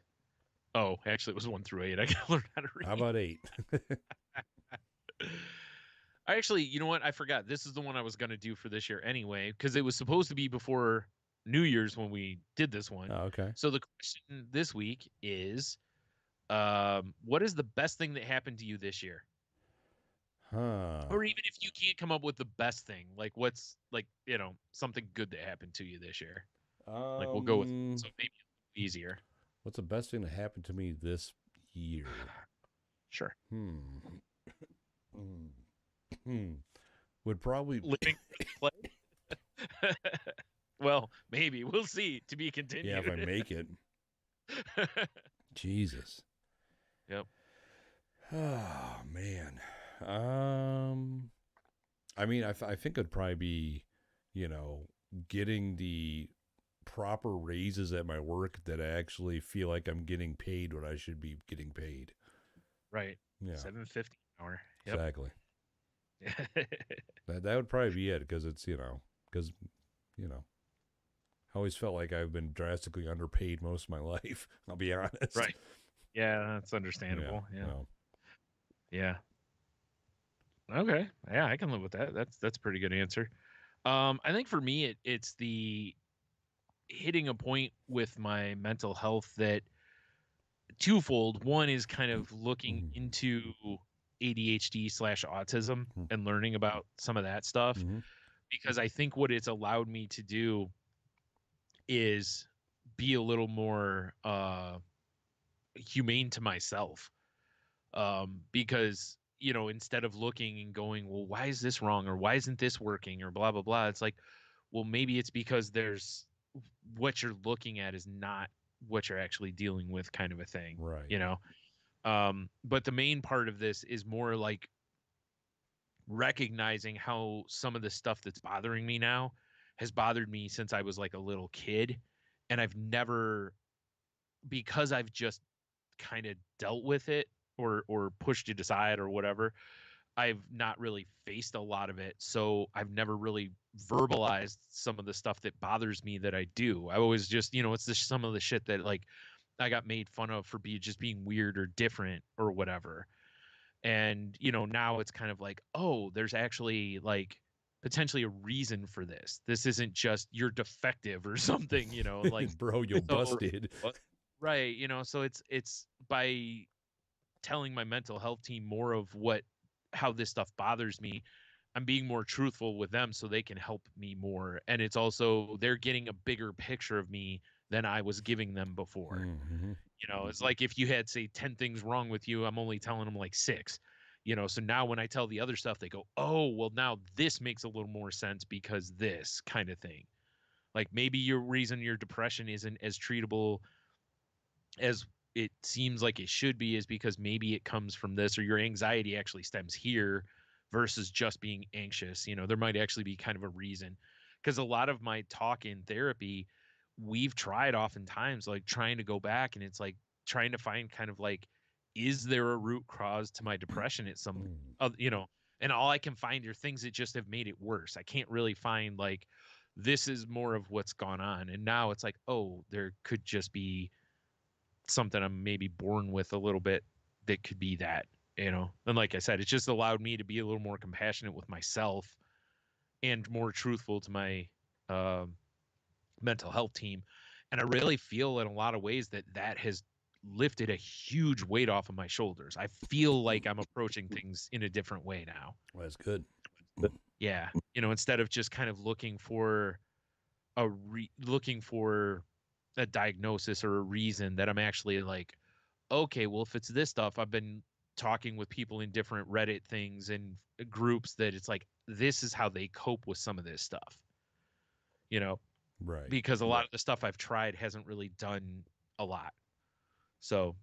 Oh, actually, it was 1 through 8. I gotta learn how to How read. about 8? I actually, you know what? I forgot. This is the one I was gonna do for this year anyway, because it was supposed to be before New Year's when we did this one. Oh, okay. So the question this week is, what is the best thing that happened to you this year? Huh. Or even if you can't come up with the best thing, like what's like, something good that happened to you this year. Like we'll go with so maybe easier. What's the best thing that happened to me this year? Sure. Would probably Living play. Well, maybe we'll see. To be continued. yeah, if I make it. Jesus. Yep. Oh man. I mean, I think it'd probably be, getting the proper raises at my work that I actually feel like I'm getting paid what I should be getting paid. Right. Yeah. $7.50 an hour. Yep. Exactly. That would probably be it because it's, I always felt like I've been drastically underpaid most of my life. I'll be honest. Right. Yeah, that's understandable. Yeah. Yeah. Okay. Yeah, I can live with that. That's a pretty good answer. I think for me it's the hitting a point with my mental health that twofold. One is kind of looking into ADHD/autism and learning about some of that stuff, because I think what it's allowed me to do is be a little more humane to myself, because instead of looking and going, well, why is this wrong, or why isn't this working, or blah blah blah, it's like, well, maybe it's because there's what you're looking at is not what you're actually dealing with, kind of a thing. Right. But the main part of this is more like recognizing how some of the stuff that's bothering me now has bothered me since I was like a little kid, and I've never, because I've just kind of dealt with it or pushed it aside or whatever, I've not really faced a lot of it. So I've never really verbalized some of the stuff that bothers me that I do. I always just, it's just some of the shit that like I got made fun of for just being weird or different or whatever. And, now it's kind of like, oh, there's actually like potentially a reason for this. This isn't just you're defective or something, like Bro, you're so, busted. right. So it's by telling my mental health team more of how this stuff bothers me, I'm being more truthful with them so they can help me more. And it's also they're getting a bigger picture of me than I was giving them before. It's like if you had, say, 10 things wrong with you, I'm only telling them like 6. So now when I tell the other stuff, they go, oh, well, now this makes a little more sense because this kind of thing. Like maybe your reason your depression isn't as treatable as it seems like it should be is because maybe it comes from this, or your anxiety actually stems here versus just being anxious. There might actually be kind of a reason, because a lot of my talk in therapy, we've tried oftentimes like trying to go back, and it's like trying to find kind of like, is there a root cause to my depression at some and all I can find are things that just have made it worse. I can't really find like this is more of what's gone on. And now it's like, oh, there could just be something I'm maybe born with a little bit that could be that, And like I said, it's just allowed me to be a little more compassionate with myself and more truthful to my um, mental health team. And I really feel in a lot of ways that has lifted a huge weight off of my shoulders. I feel like I'm approaching things in a different way now. Well, that's good. Yeah. Instead of just kind of looking for a diagnosis or a reason, that I'm actually like, okay, well, if it's this stuff, I've been talking with people in different Reddit things and groups that it's like, this is how they cope with some of this stuff, you know, Right. because a lot of the stuff I've tried hasn't really done a lot. So,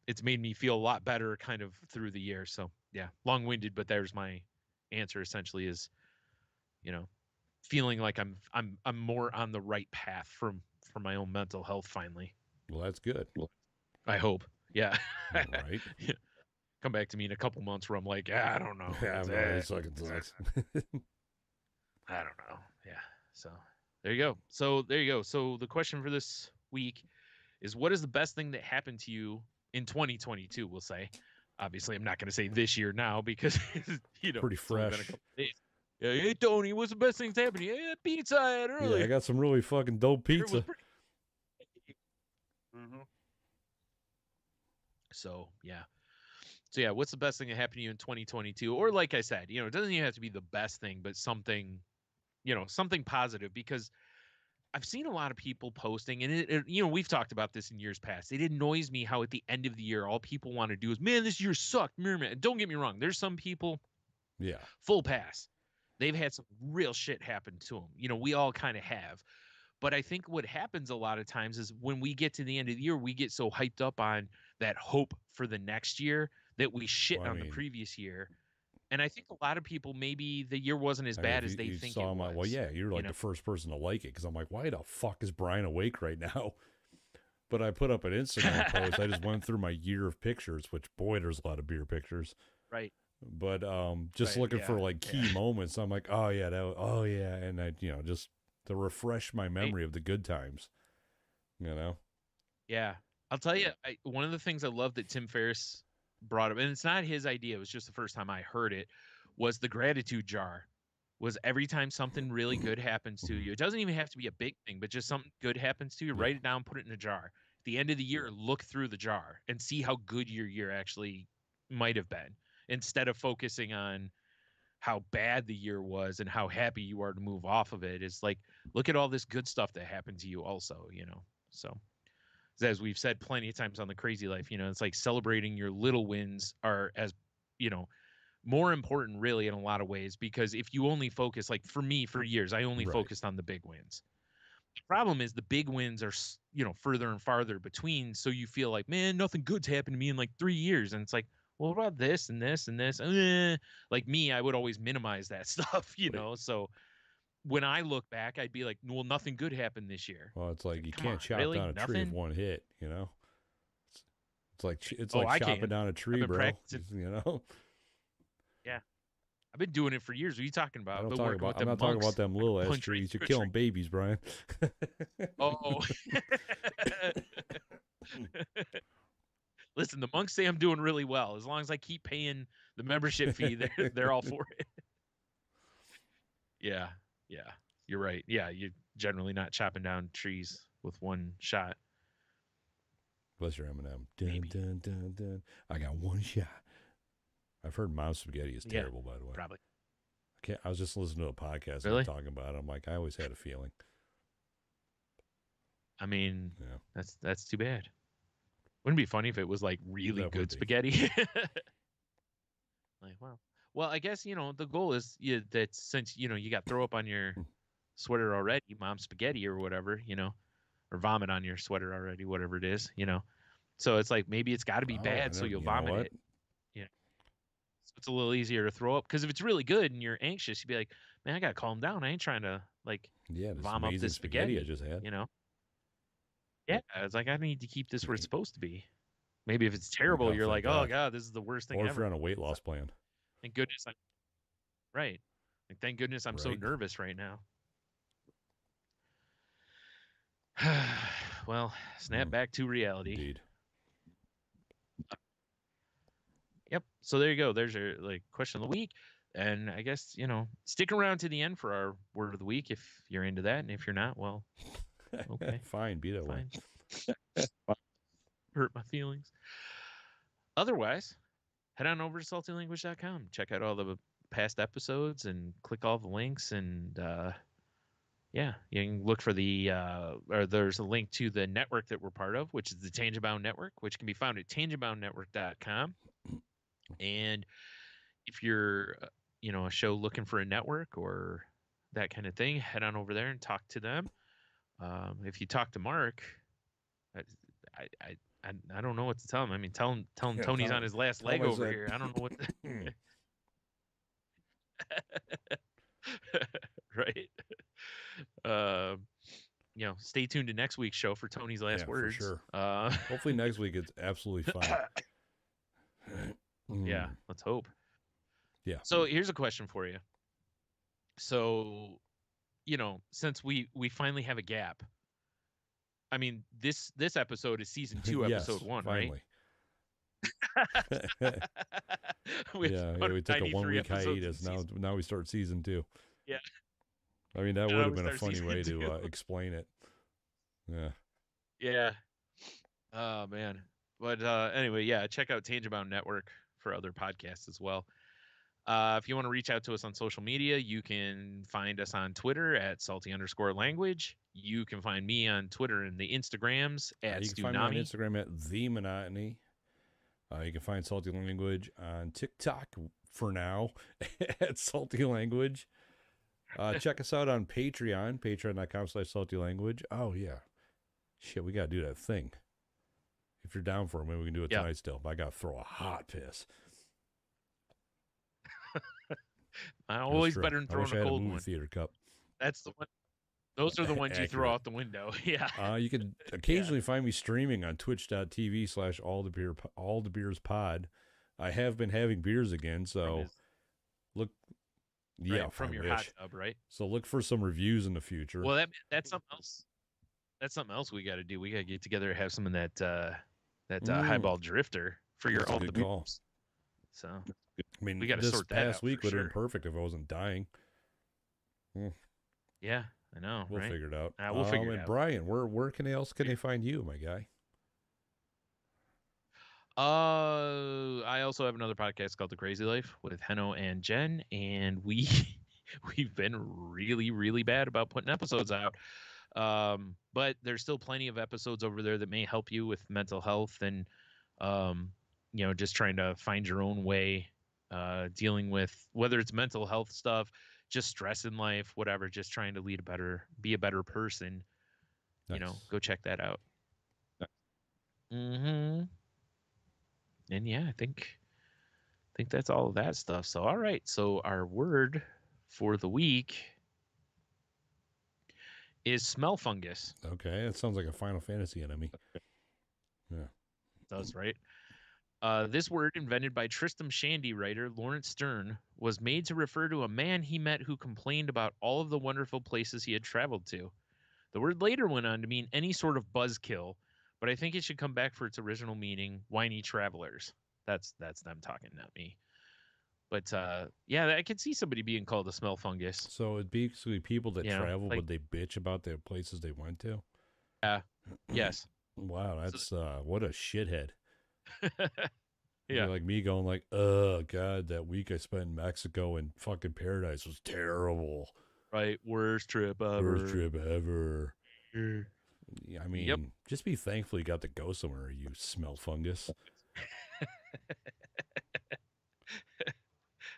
it's made me feel a lot better kind of through the year. So, yeah, long winded, but there's my answer essentially is, you know, feeling like I'm more on the right path for my own mental health finally. Well, that's good. I hope. Yeah. Right. Come back to me in a couple months where I'm like, I don't know. Yeah, no, this fucking sucks. I don't know. Yeah. So there you go. So the question for this week is, what is the best thing that happened to you in 2022? We'll say. Obviously, I'm not going to say this year now because Pretty it's only been a fresh. couple days. Yeah, hey Tony, what's the best thing that's happened to you? Yeah, pizza I had Yeah, I earlier. got some really fucking dope It was pizza. pretty. Mm-hmm. So yeah. So yeah, what's the best thing that happened to you in 2022? Or like I said, it doesn't even have to be the best thing, but something, something positive, because I've seen a lot of people posting, and we've talked about this in years past. It annoys me how at the end of the year, all people want to do is, man, this year sucked. Man. Don't get me wrong. There's some people, Yeah. full pass. They've had some real shit happen to them. We all kind of have. But I think what happens a lot of times is when we get to the end of the year, we get so hyped up on that hope for the next year that we shit Well, on the previous year. And I think a lot of people, maybe the year wasn't as bad if as they you think saw it my, well, was. yeah, you're like the first person to like it because I'm like, why the fuck is Brian awake right now? But I put up an Instagram post. I just went through my year of pictures, which boy, there's a lot of beer pictures. Right. But just Right. looking Yeah. for like key moments. I'm like, oh yeah, oh yeah, and I just to refresh my Right. memory of the good times. Yeah. I'll tell you, one of the things I love that Tim Ferriss brought up, and it's not his idea, it was just the first time I heard it, was the gratitude jar. Was every time something really good happens to you, it doesn't even have to be a big thing, but just something good happens to you, Yeah. write it down, put it in a jar. At the end of the year, look through the jar and see how good your year actually might have been, instead of focusing on how bad the year was and how happy you are to move off of it. It's like, look at all this good stuff that happened to you also. So as we've said plenty of times on the Crazy Life, it's like celebrating your little wins are as, you know, more important really in a lot of ways, because if you only focus, like for me, for years, I only Right. focused on the big wins. The problem is the big wins are, further and farther between. So you feel like, man, nothing good's happened to me in like 3 years. And it's like, well, what about this and this and this? Like me, I would always minimize that Wait. stuff. So when I look back, I'd be like, well, nothing good happened this year. Well, it's like you Come on, can't chop really? down a tree with Nothing? one hit. It's, it's Oh, like I chopping can. down a I've tree, been bro. practicing. You know. Yeah. I've been doing it for years. What are you talking about? I I've don't been talk working about. with I'm them not talking about monks. them I can little ass punch right trees. You're through a tree. killing babies, Brian. Oh. Listen, the monks say I'm doing really well. As long as I keep paying the membership fee, they're all for it. Yeah. Yeah. You're right. Yeah, you're generally not chopping down trees with one shot. Bless your Eminem. Dun Maybe. dun dun dun. I got one shot. I've heard Mom's Spaghetti is Yeah, terrible, by the way. probably. I was just listening to a podcast and they're Really? talking about it. I'm like, I always had a feeling. I mean, Yeah, that's too bad. Wouldn't it be funny if it was like really that would good be. spaghetti? Like, wow. Well, I guess, the goal is, that since, you got throw up on your sweater already, mom spaghetti or whatever, or vomit on your sweater already, whatever it is. So it's like, maybe it's got to be Oh, bad so you'll you know vomit what? it. You know, so it's a little easier to throw up, because if it's really good and you're anxious, you'd be like, man, I got to calm down. I ain't trying to like Yeah, this vom up amazing this spaghetti I spaghetti, just had. you know? Yeah. It's like, I need to keep this where it's supposed to be. Maybe if it's terrible, Oh, you're thank like, oh God. God, this is the worst thing Or if you're ever. on a weight So loss plan. thank goodness I'm right. Like, thank goodness I'm so Right? nervous right now. Well, snap back to reality. Indeed. Yep. So there you go. There's your like question of the week. And I guess, stick around to the end for our word of the week if you're into that. And if you're not, well, okay. Fine, be that way. Fine. Hurt my feelings. Otherwise, head on over to saltylanguage.com. Check out all the past episodes and click all the links. And yeah, you can look for or there's a link to the network that we're part of, which is the Tangent-Bound Network, which can be found at tangentboundnetwork.com. And if you're, a show looking for a network or that kind of thing, head on over there and talk to them. If you talk to Mark, I don't know what to tell him. I mean, tell him Tony's on his last leg over here. I don't know what. Right. Stay tuned to next week's show for Tony's last words. For sure. Hopefully next week it's absolutely fine. Yeah, let's hope. Yeah. So here's a question for you. So, since we finally have a gap. I mean, this episode is season 2, episode 1, finally. Right? we took a 1-week hiatus. Now we start season 2. Yeah. I mean, that would have been a funny way to explain it. Yeah. Yeah. Oh, man. But anyway, yeah, check out Tangent-Bound Network for other podcasts as well. If you want to reach out to us on social media, you can find us on Twitter at salty_language. You can find me on Twitter and the Instagrams at you can find me on Instagram at The Monotony. You can find Salty Language on TikTok for now at Salty Language. Check us out on Patreon, patreon.com/saltylanguage. Oh, yeah. Shit, we got to do that thing. If you're down for it, maybe we can do it tonight still. But I got to throw a hot piss. Always better than throwing a cold one. Theater cup. That's the one. Those are the ones you throw out the window. Yeah. You can occasionally find me streaming on twitch.tv/allthebeerspod. I have been having beers again, so look. Yeah, from your hot tub, right? So look for some reviews in the future. Well, that's something else. That's something else we got to do. We got to get together and have some of that highball drifter for your all the beers. So I mean, we got to this sort that past out week would have been perfect if I wasn't dying. Yeah, I know. We'll figure it out. We'll figure it out. Brian, where can they find you, my guy? I also have another podcast called The Crazy Life with Henno and Jen, and we've been really, really bad about putting episodes out. But there's still plenty of episodes over there that may help you with mental health and just trying to find your own way, dealing with whether it's mental health stuff, just stress in life, whatever, just trying to be a better person. Nice. Go check that out. Mm-hmm. And yeah, I think that's all of that stuff. So, all right. So our word for the week is smell fungus. Okay. That sounds like a Final Fantasy enemy. Yeah. It does, right? This word, invented by Tristram Shandy writer Lawrence Stern, was made to refer to a man he met who complained about all of the wonderful places he had traveled to. The word later went on to mean any sort of buzzkill, but I think it should come back for its original meaning, whiny travelers. That's them talking, not me. But yeah, I could see somebody being called a smell fungus. So it'd be basically people that travel, but they bitch about the places they went to? Yeah. Yes. Wow, that's what a shithead. Yeah. Like me going like, oh God, that week I spent in Mexico and fucking paradise was terrible. Right. Worst trip ever. I mean, just be thankful you got to go somewhere, you smell fungus.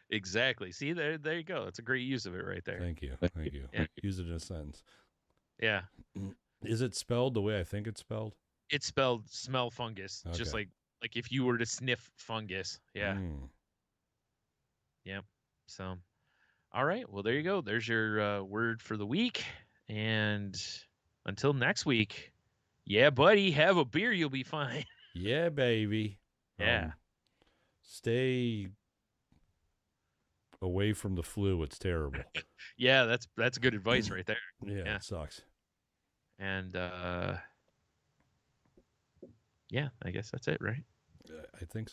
Exactly. See, there you go. That's a great use of it right there. Thank you. Yeah. Use it in a sentence. Yeah. Is it spelled the way I think it's spelled? It's spelled smell fungus, just like if you were to sniff fungus. Yeah. Yep. So, all right. Well, there you go. There's your word for the week. And until next week, yeah, buddy, have a beer. You'll be fine. Yeah, baby. Yeah. Stay away from the flu. It's terrible. Yeah, that's good advice right there. Yeah, it sucks. And yeah, I guess that's it, right? I think so.